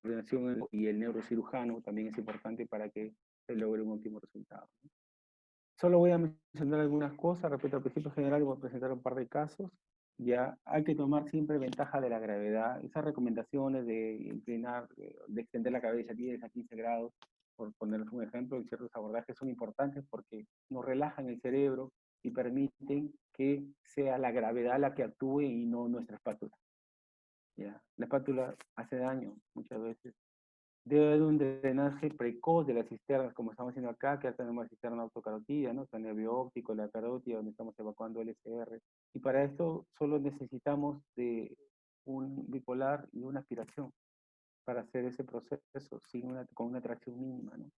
coordinación y el neurocirujano también es importante para que se logre un óptimo resultado, ¿no? Solo voy a mencionar algunas cosas respecto al principio general y voy a presentar un par de casos. Ya hay que tomar siempre ventaja de la gravedad. Esas recomendaciones de inclinar, de extender la cabeza 10 a 15 grados, por ponerles un ejemplo, en ciertos abordajes son importantes porque nos relajan el cerebro y permiten que sea la gravedad la que actúe y no nuestra espátula. ¿Ya? La espátula hace daño muchas veces. Debe haber un drenaje precoz de las cisternas, como estamos haciendo acá, que ya tenemos la cisterna autocarótida, ¿no? Está el nervio óptico, la carótida, donde estamos evacuando el SR. Y para esto solo necesitamos de un bipolar y una aspiración para hacer ese proceso con una tracción mínima, ¿no?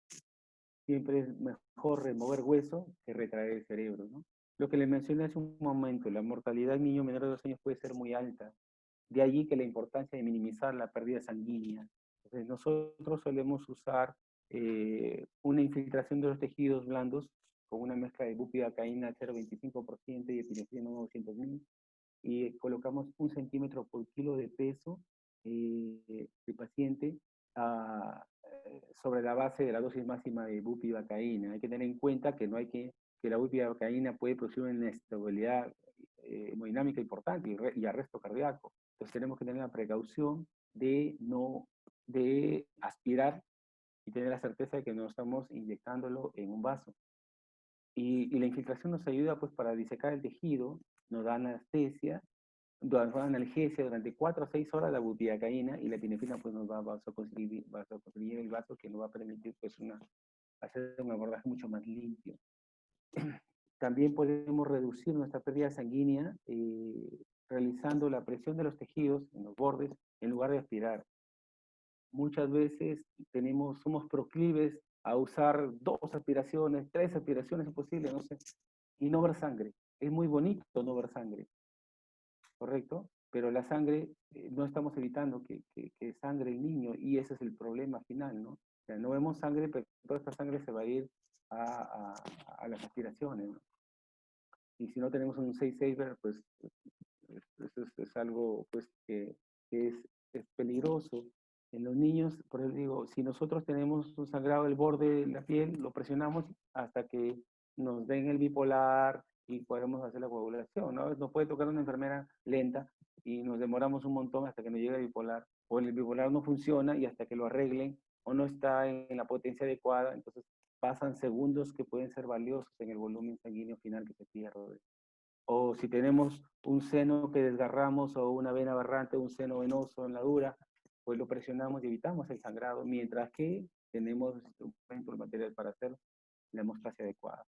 Siempre es mejor remover hueso que retraer el cerebro, ¿no? Lo que les mencioné hace un momento, la mortalidad en niños menores de 2 años puede ser muy alta. De allí que la importancia de minimizar la pérdida sanguínea. Entonces, nosotros solemos usar una infiltración de los tejidos blandos con una mezcla de bupivacaína 0,25% y epinefrina 900.000 y colocamos 1 centímetro por kilo de peso el paciente sobre la base de la dosis máxima de bupivacaína. Hay que tener en cuenta que no hay que la bupivacaína puede producir una inestabilidad hemodinámica importante y arresto cardíaco. Entonces tenemos que tener la precaución de aspirar y tener la certeza de que no estamos inyectándolo en un vaso. Y la infiltración nos ayuda pues para disecar el tejido, nos da anestesia, nos da analgesia durante 4 a 6 horas la bupivacaína, y la epinefrina pues nos va a vasoconstricir el vaso, que nos va a permitir pues hacer un abordaje mucho más limpio. También podemos reducir nuestra pérdida sanguínea realizando la presión de los tejidos en los bordes en lugar de aspirar. Muchas veces somos proclives a usar 2 aspiraciones, 3 aspiraciones, es posible, no sé, y no ver sangre. Es muy bonito no ver sangre, ¿correcto? Pero la sangre, no estamos evitando que sangre el niño, y ese es el problema final, ¿no? O sea, no vemos sangre, pero toda esta sangre se va a ir a las aspiraciones, ¿no? Y si no tenemos un safe saver, pues eso es algo pues, que es peligroso. En los niños, por eso digo, si nosotros tenemos un sangrado del borde de la piel, lo presionamos hasta que nos den el bipolar y podemos hacer la coagulación, ¿no? Nos puede tocar una enfermera lenta y nos demoramos un montón hasta que nos llegue el bipolar, o el bipolar no funciona y hasta que lo arreglen, o no está en la potencia adecuada, entonces pasan segundos que pueden ser valiosos en el volumen sanguíneo final que se pierde. O si tenemos un seno que desgarramos o una vena aberrante, un seno venoso en la dura, pues lo presionamos y evitamos el sangrado, mientras que tenemos instrumentos, material para hacer la hemostasia adecuada.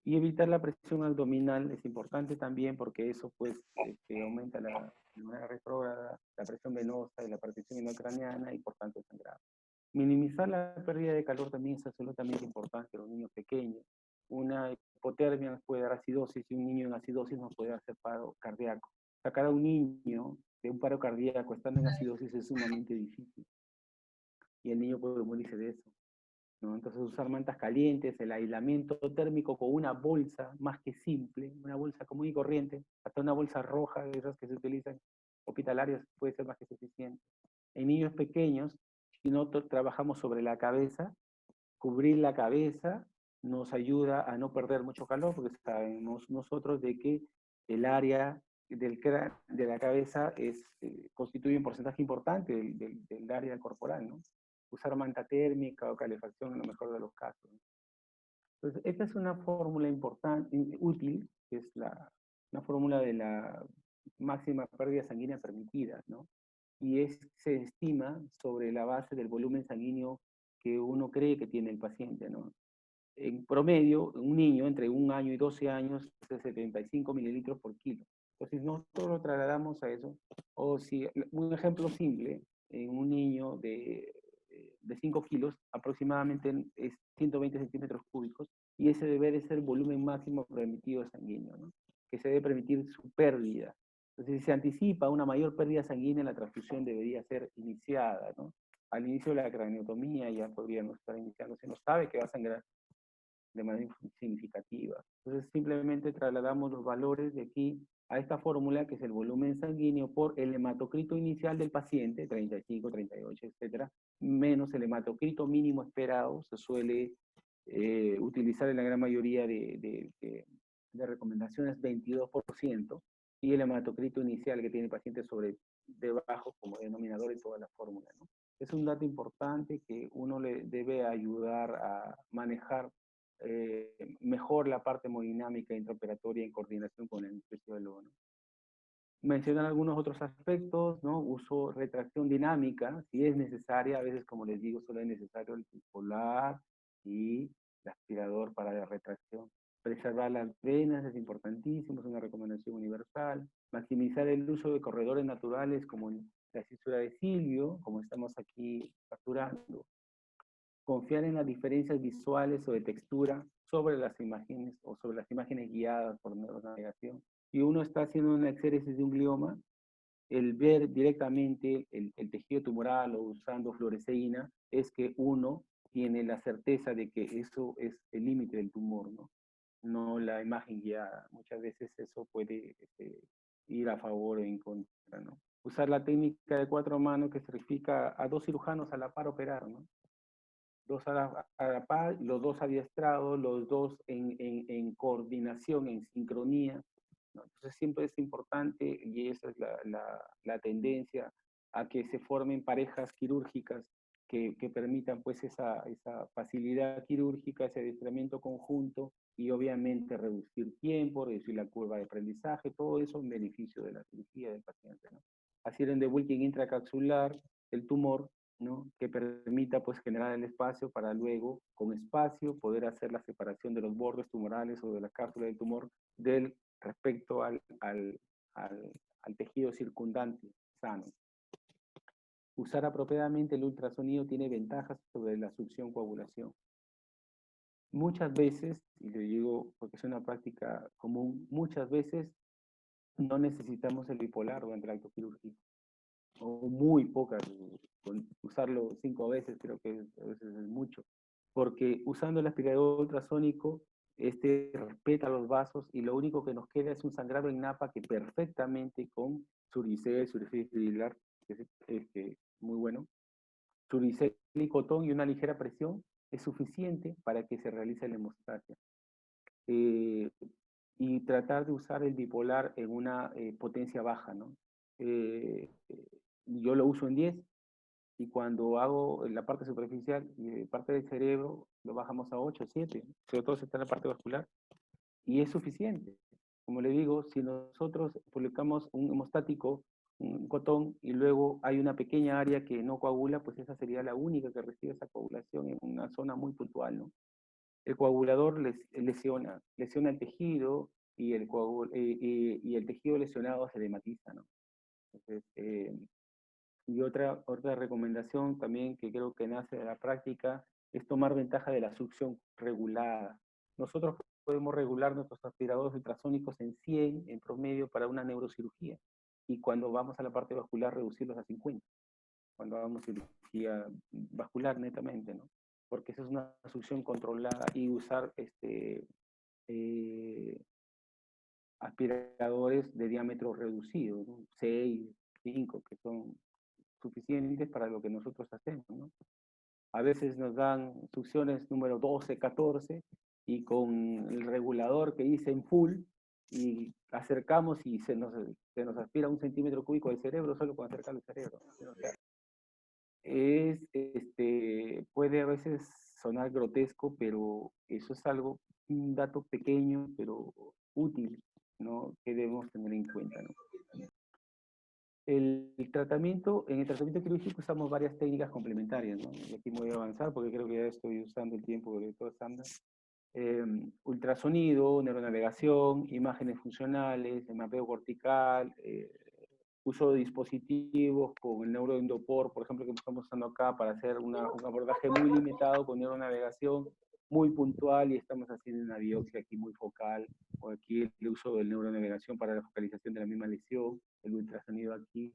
Y evitar la presión abdominal es importante también, porque eso pues aumenta de manera retrógrada la presión venosa y la partición intracraneana, y por tanto el sangrado. Minimizar la pérdida de calor también es absolutamente importante en los niños pequeños. Una hipotermia nos puede dar acidosis, y un niño en acidosis nos puede hacer paro cardíaco. Sacar a un niño de un paro cardíaco estando en acidosis es sumamente difícil, y el niño puede morirse de eso, ¿no? Entonces usar mantas calientes, el aislamiento térmico con una bolsa más que simple, una bolsa común y corriente, hasta una bolsa roja de esas que se utilizan hospitalarias puede ser más que suficiente. En niños pequeños, si no trabajamos sobre la cabeza, cubrir la cabeza nos ayuda a no perder mucho calor, porque sabemos nosotros de que el área de la cabeza constituye un porcentaje importante del área corporal, ¿no? Usar manta térmica o calefacción en lo mejor de los casos, ¿no? Entonces, esta es una fórmula importante, útil, que es una fórmula de la máxima pérdida sanguínea permitida, ¿no? Y se estima sobre la base del volumen sanguíneo que uno cree que tiene el paciente, ¿no? En promedio, un niño entre 1 año y 12 años es de 75 mililitros por kilo. Entonces, nosotros lo trasladamos a eso. O si, un ejemplo simple, en un niño de 5 kilos, aproximadamente es 120 centímetros cúbicos, y ese debe de ser el volumen máximo permitido sanguíneo, ¿no? Que se debe permitir su pérdida. Entonces, si se anticipa una mayor pérdida sanguínea, la transfusión debería ser iniciada, ¿no? Al inicio de la craniotomía ya podríamos estar iniciando, se no sabe que va a sangrar de manera significativa. Entonces, simplemente trasladamos los valores de aquí a esta fórmula, que es el volumen sanguíneo por el hematocrito inicial del paciente, 35, 38, etcétera, menos el hematocrito mínimo esperado. Se suele utilizar en la gran mayoría de recomendaciones 22%, y el hematocrito inicial que tiene el paciente sobre debajo como denominador en toda la fórmula, ¿no? Es un dato importante que uno le debe ayudar a manejar mejor la parte hemodinámica intraoperatoria en coordinación con el anestesiólogo, ¿no? Mencionar algunos otros aspectos, ¿no? Uso retracción dinámica, si es necesaria. A veces, como les digo, solo es necesario el bipolar y el aspirador para la retracción. Preservar las venas es importantísimo, es una recomendación universal. Maximizar el uso de corredores naturales como la cisura de Silvio, como estamos aquí capturando. Confiar en las diferencias visuales o de textura sobre las imágenes, o sobre las imágenes guiadas por neuronavegación. Si uno está haciendo una exéresis de un glioma, el ver directamente el tejido tumoral o usando fluoresceína es que uno tiene la certeza de que eso es el límite del tumor, ¿no? No la imagen guiada. Muchas veces eso puede ir a favor o en contra, ¿no? Usar la técnica de 4 manos que significa a 2 cirujanos a la par operar, ¿no? Dos a la par, los dos adiestrados, los dos en coordinación, en sincronía, ¿no? Entonces siempre es importante, y esa es la tendencia, a que se formen parejas quirúrgicas que permitan pues esa facilidad quirúrgica, ese adiestramiento conjunto, y obviamente reducir tiempo, reducir la curva de aprendizaje, todo eso en beneficio de la cirugía del paciente, ¿no? Así en de Wilking intracapsular, el tumor, ¿no? Que permita pues generar el espacio para luego, con espacio, poder hacer la separación de los bordes tumorales o de la cápsula del tumor respecto al tejido circundante sano. Usar apropiadamente el ultrasonido tiene ventajas sobre la succión coagulación. Muchas veces, y le digo porque es una práctica común, muchas veces no necesitamos el bipolar durante el acto quirúrgico, o muy pocas, usarlo 5 veces creo que a veces es mucho, porque usando el aspirador ultrasónico, este respeta los vasos y lo único que nos queda es un sangrado en napa que perfectamente con Suricel, Suricel fibrilar, que es muy bueno, Suricel y cotón y una ligera presión es suficiente para que se realice la hemostasia. Y tratar de usar el bipolar en una potencia baja, ¿no? Yo lo uso en 10 y cuando hago la parte superficial y parte del cerebro lo bajamos a 8, 7, sobre todo si está en la parte vascular, y es suficiente. Como le digo, si nosotros publicamos un hemostático, un cotón, y luego hay una pequeña área que no coagula, pues esa sería la única que recibe esa coagulación en una zona muy puntual, ¿no? El coagulador lesiona el tejido y y el tejido lesionado se dematiza, ¿no? Entonces, y otra recomendación también que creo que nace de la práctica es tomar ventaja de la succión regulada. Nosotros podemos regular nuestros aspiradores ultrasónicos en 100 en promedio para una neurocirugía, y cuando vamos a la parte vascular reducirlos a 50, cuando hagamos cirugía vascular netamente, ¿no? Porque esa es una succión controlada, y usar eh, aspiradores de diámetro reducido, ¿no? 6, 5, que son suficientes para lo que nosotros hacemos, ¿no? A veces nos dan succiones número 12, 14, y con el regulador que dice en full, y acercamos y se nos aspira 1 centímetro cúbico del cerebro solo con acercar el cerebro. O sea, puede a veces sonar grotesco, pero eso es algo, un dato pequeño, pero útil, ¿no? Que debemos tener en cuenta, ¿no? En el tratamiento quirúrgico usamos varias técnicas complementarias, ¿no? Y aquí me voy a avanzar porque creo que ya estoy usando el tiempo de todo estándar. Ultrasonido, neuronavegación, imágenes funcionales, el mapeo cortical, uso de dispositivos con el neuroendopor, por ejemplo, que estamos usando acá para hacer un abordaje muy limitado con neuronavegación, muy puntual, y estamos haciendo una biopsia aquí muy focal, o aquí el uso del neuronavegación para la focalización de la misma lesión, el ultrasonido aquí.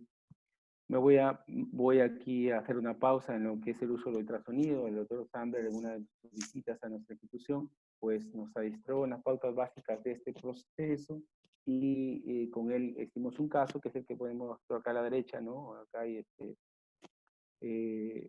Voy aquí a hacer una pausa en lo que es el uso del ultrasonido. El doctor Sandler, en una de sus visitas a nuestra institución, pues nos adiestró en las pautas básicas de este proceso, y con él hicimos un caso, que es el que podemos ver acá a la derecha, ¿no? Acá hay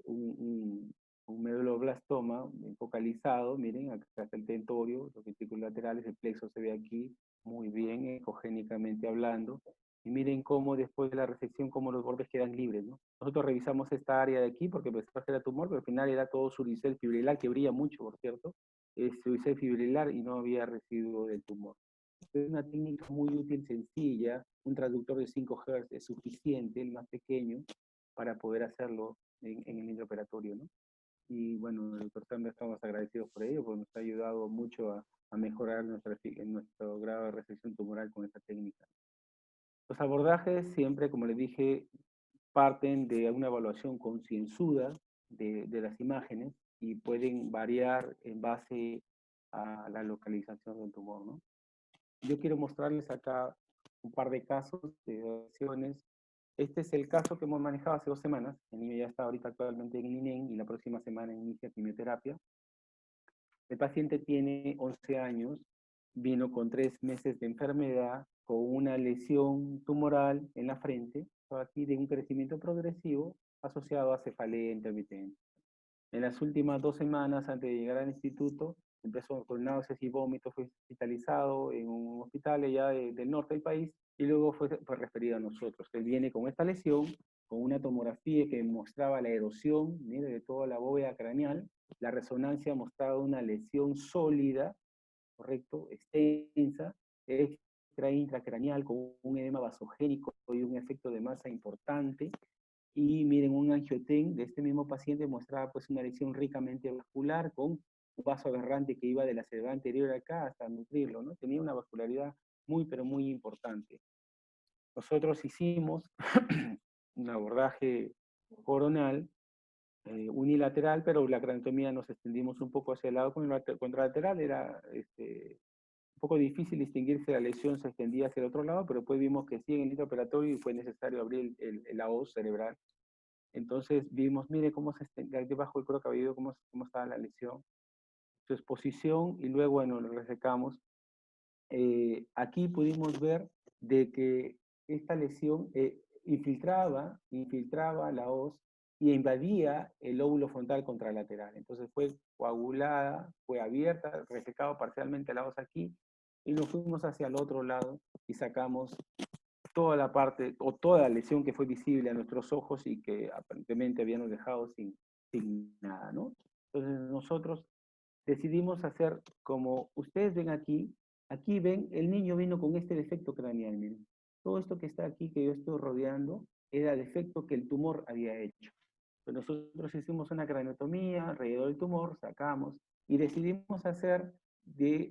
un meduloblastoma focalizado, miren, acá está el tentorio, los ventrículos laterales, el plexo se ve aquí muy bien, ecogénicamente hablando, y miren cómo después de la resección, cómo los bordes quedan libres, ¿no? Nosotros revisamos esta área de aquí porque pensaba que era tumor, pero al final era todo suricel fibrilar, que brilla mucho, por cierto, es suricel fibrilar y no había residuo del tumor. Es una técnica muy útil, sencilla, un traductor de 5 Hz es suficiente, el más pequeño, para poder hacerlo en el intraoperatorio, ¿no? Y bueno, el doctor Sandra, estamos agradecidos por ello, porque nos ha ayudado mucho a mejorar nuestro grado de resección tumoral con esta técnica. Los abordajes siempre, como les dije, parten de una evaluación concienzuda de las imágenes, y pueden variar en base a la localización del tumor, ¿no? Yo quiero mostrarles acá un par de casos de evaluaciones. Este es el caso que hemos manejado hace 2 semanas. El niño ya está ahorita actualmente en INEN y la próxima semana inicia quimioterapia. El paciente tiene 11 años, vino con 3 meses de enfermedad, con una lesión tumoral en la frente, aquí de un crecimiento progresivo asociado a cefalea intermitente. En las últimas 2 semanas antes de llegar al instituto, empezó con náuseas y vómitos, fue hospitalizado en un hospital allá del norte del país y luego fue referido a nosotros. Él viene con esta lesión, con una tomografía que mostraba la erosión, mire, de toda la bóveda craneal, la resonancia mostraba una lesión sólida, correcto, extensa, extra intracraneal con un edema vasogénico y un efecto de masa importante. Y miren, un angioten de este mismo paciente mostraba pues una lesión ricamente vascular con un vaso aberrante que iba de la cervical anterior acá hasta nutrirlo, ¿no? Tenía una vascularidad muy, pero muy importante. Nosotros hicimos un abordaje coronal unilateral, pero la craneotomía nos extendimos un poco hacia el lado contralateral, era un poco difícil distinguir si la lesión se extendía hacia el otro lado, pero después vimos que sí en el intraoperatorio y fue necesario abrir la hoz cerebral. Entonces vimos, mire cómo se extendía debajo del cuero cabelludo, cómo estaba la lesión, su exposición y luego, bueno, lo resecamos. Aquí pudimos ver de que esta lesión infiltraba la hoz y invadía el lóbulo frontal contralateral. Entonces fue coagulada, fue abierta, resecado parcialmente la hoz aquí y nos fuimos hacia el otro lado y sacamos toda la parte o toda la lesión que fue visible a nuestros ojos y que aparentemente habíamos dejado sin nada, ¿no? Entonces nosotros decidimos hacer como ustedes ven aquí, aquí ven, el niño vino con este defecto craneal, miren. Todo esto que está aquí, que yo estoy rodeando, era defecto que el tumor había hecho. Pues nosotros hicimos una craneotomía alrededor del tumor, sacamos, y decidimos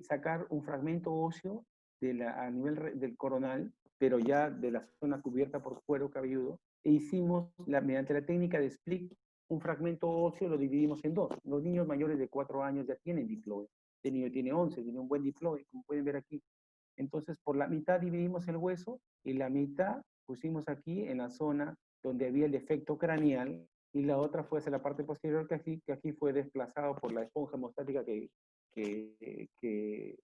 sacar un fragmento óseo a nivel del coronal, pero ya de la zona cubierta por cuero cabelludo, e hicimos, mediante la técnica de split, un fragmento óseo lo dividimos en dos. Los niños mayores de 4 años ya tienen diploide. Este niño tiene 11, tiene un buen diploide, como pueden ver aquí. Entonces, por la mitad dividimos el hueso y la mitad pusimos aquí en la zona donde había el defecto craneal y la otra fue hacia la parte posterior que aquí fue desplazado por la esponja hemostática que, que,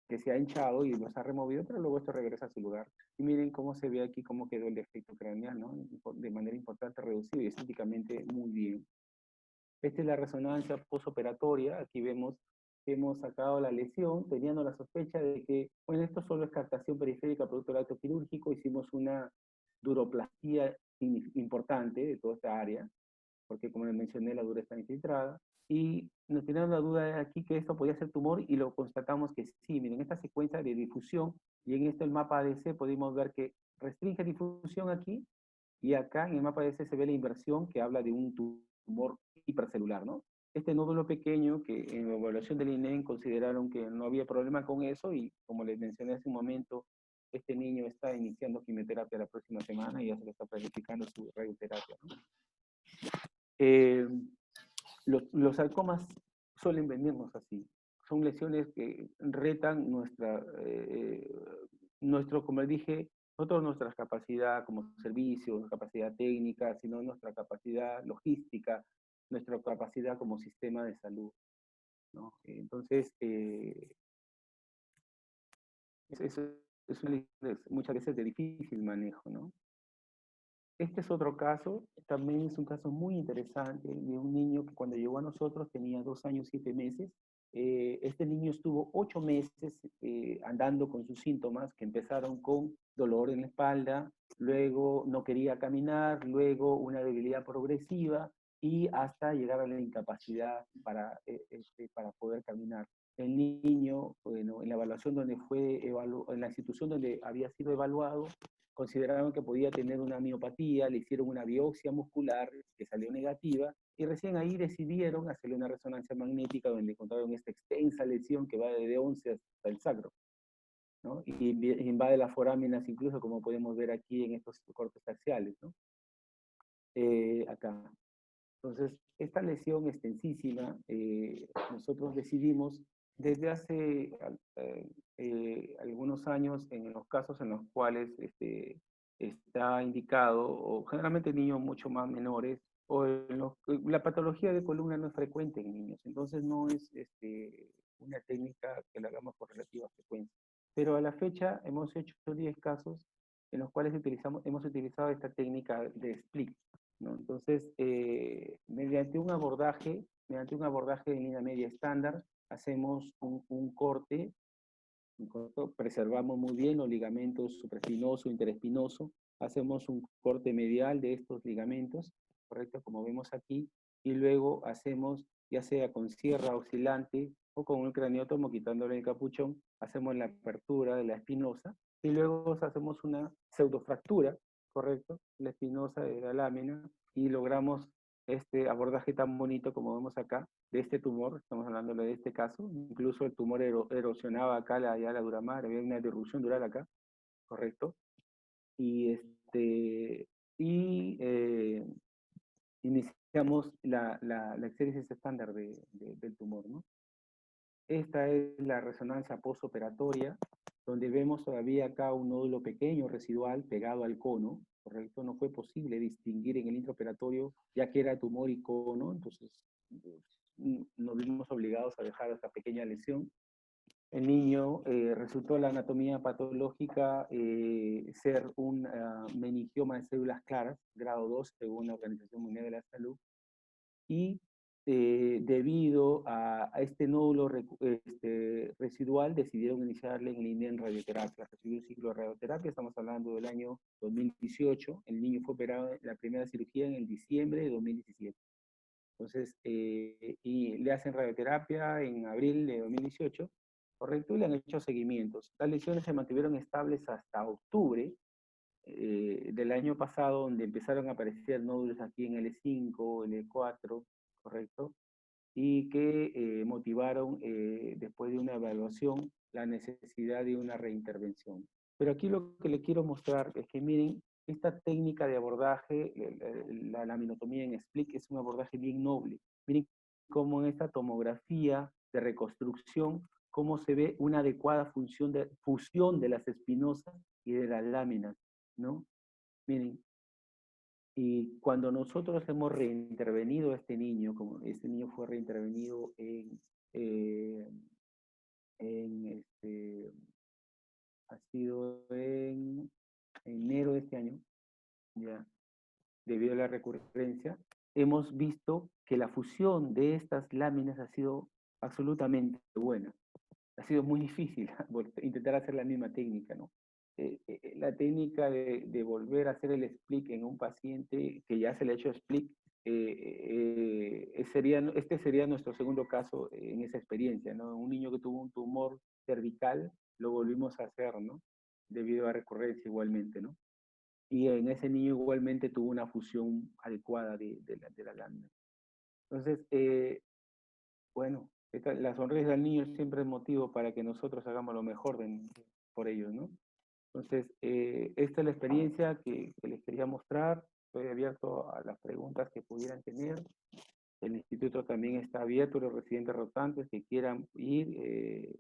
que se ha hinchado y nos ha removido, pero luego esto regresa a su lugar. Y miren cómo se ve aquí, cómo quedó el defecto craneal, ¿no? De manera importante reducido y estéticamente muy bien. Esta es la resonancia postoperatoria. Aquí vemos que hemos sacado la lesión, teniendo la sospecha de que, bueno, esto solo es captación periférica producto del acto quirúrgico. Hicimos una duroplastía importante de toda esta área, porque como les mencioné, la dura está infiltrada. Y nos teníamos la duda de aquí que esto podía ser tumor y lo constatamos que sí. Miren, esta secuencia de difusión y en esto el mapa ADC podemos ver que restringe difusión aquí y acá en el mapa ADC se ve la inversión que habla de un tumor hipercelular, ¿no? Este nódulo pequeño que en la evaluación del INEM consideraron que no había problema con eso y como les mencioné hace un momento, este niño está iniciando quimioterapia la próxima semana y ya se le está planificando su radioterapia, ¿no? Los sarcomas suelen venirnos así. Son lesiones que retan como les dije, no solo nuestra capacidad como servicio, nuestra capacidad técnica, sino nuestra capacidad logística, nuestra capacidad como sistema de salud, ¿no? Entonces, es una lesión muchas veces de difícil manejo, ¿no? Este es otro caso, también es un caso muy interesante de un niño que cuando llegó a nosotros tenía 2 años, 7 meses. Este niño estuvo 8 meses andando con sus síntomas que empezaron con dolor en la espalda, luego no quería caminar, luego una debilidad progresiva y hasta llegar a la incapacidad para poder caminar. El niño, bueno, en la evaluación donde en la institución donde había sido evaluado, consideraron que podía tener una miopatía, le hicieron una biopsia muscular que salió negativa y recién ahí decidieron hacerle una resonancia magnética donde encontraron esta extensa lesión que va desde 11 hasta el sacro, ¿no? Y invade las foráminas incluso como podemos ver aquí en estos cortes axiales, ¿no? Acá. Entonces, esta lesión extensísima, nosotros decidimos desde hace algunos años, en los casos en los cuales está indicado, o generalmente en niños mucho más menores, la patología de columna no es frecuente en niños, entonces no es una técnica que la hagamos por relativa frecuencia. Pero a la fecha hemos hecho 10 casos en los cuales hemos utilizado esta técnica de split, ¿no? Entonces, mediante un abordaje de línea media estándar, hacemos un corte, preservamos muy bien los ligamentos supraespinoso, interespinoso, hacemos un corte medial de estos ligamentos, ¿correcto? Como vemos aquí, y luego hacemos, ya sea con sierra oscilante o con un craniotomo quitándole el capuchón, hacemos la apertura de la espinosa, y luego hacemos una pseudofractura, ¿correcto? La espinosa de la lámina, y logramos este abordaje tan bonito como vemos acá, de este tumor, estamos hablando de este caso, incluso el tumor erosionaba acá ya la dura madre, había una derrupción dural acá, ¿correcto? Y, y iniciamos la exéresis estándar del tumor, ¿no? Esta es la resonancia postoperatoria, donde vemos todavía acá un nódulo pequeño residual pegado al cono, ¿correcto? No fue posible distinguir en el intraoperatorio, ya que era tumor y cono, entonces nos vimos obligados a dejar esta pequeña lesión. El niño resultó la anatomía patológica ser un meningioma de células claras, grado 2, según la Organización Mundial de la Salud, y debido a este nódulo residual decidieron iniciarle en línea en radioterapia, recibió un ciclo de radioterapia, estamos hablando del año 2018, el niño fue operado en la primera cirugía en el diciembre de 2017. Entonces, y le hacen radioterapia en abril de 2018, ¿correcto? Y le han hecho seguimientos. Las lesiones se mantuvieron estables hasta octubre del año pasado, donde empezaron a aparecer nódulos aquí en L5, L4, ¿correcto? Y que motivaron, después de una evaluación, la necesidad de una reintervención. Pero aquí lo que le quiero mostrar es que, miren, esta técnica de abordaje, la laminotomía en split, es un abordaje bien noble. Miren cómo en esta tomografía de reconstrucción, cómo se ve una adecuada fusión de las espinosas y de las láminas, ¿no? Miren, y cuando nosotros hemos reintervenido a este niño, como este niño fue reintervenido eh, ha sido en enero de este año, ya, debido a la recurrencia, hemos visto que la fusión de estas láminas ha sido absolutamente buena. Ha sido muy difícil intentar hacer la misma técnica, ¿no? La técnica de volver a hacer el split en un paciente que ya se le ha hecho split, este sería nuestro segundo caso en esa experiencia, ¿no? Un niño que tuvo un tumor cervical, lo volvimos a hacer, ¿no? Debido a recurrencia igualmente, ¿no? Y en ese niño igualmente tuvo una fusión adecuada de la lámina. Entonces, bueno, la sonrisa del niño siempre es motivo para que nosotros hagamos lo mejor por ellos, ¿no? Entonces, esta es la experiencia que les quería mostrar. Estoy abierto a las preguntas que pudieran tener. El instituto también está abierto a los residentes rotantes que quieran ir.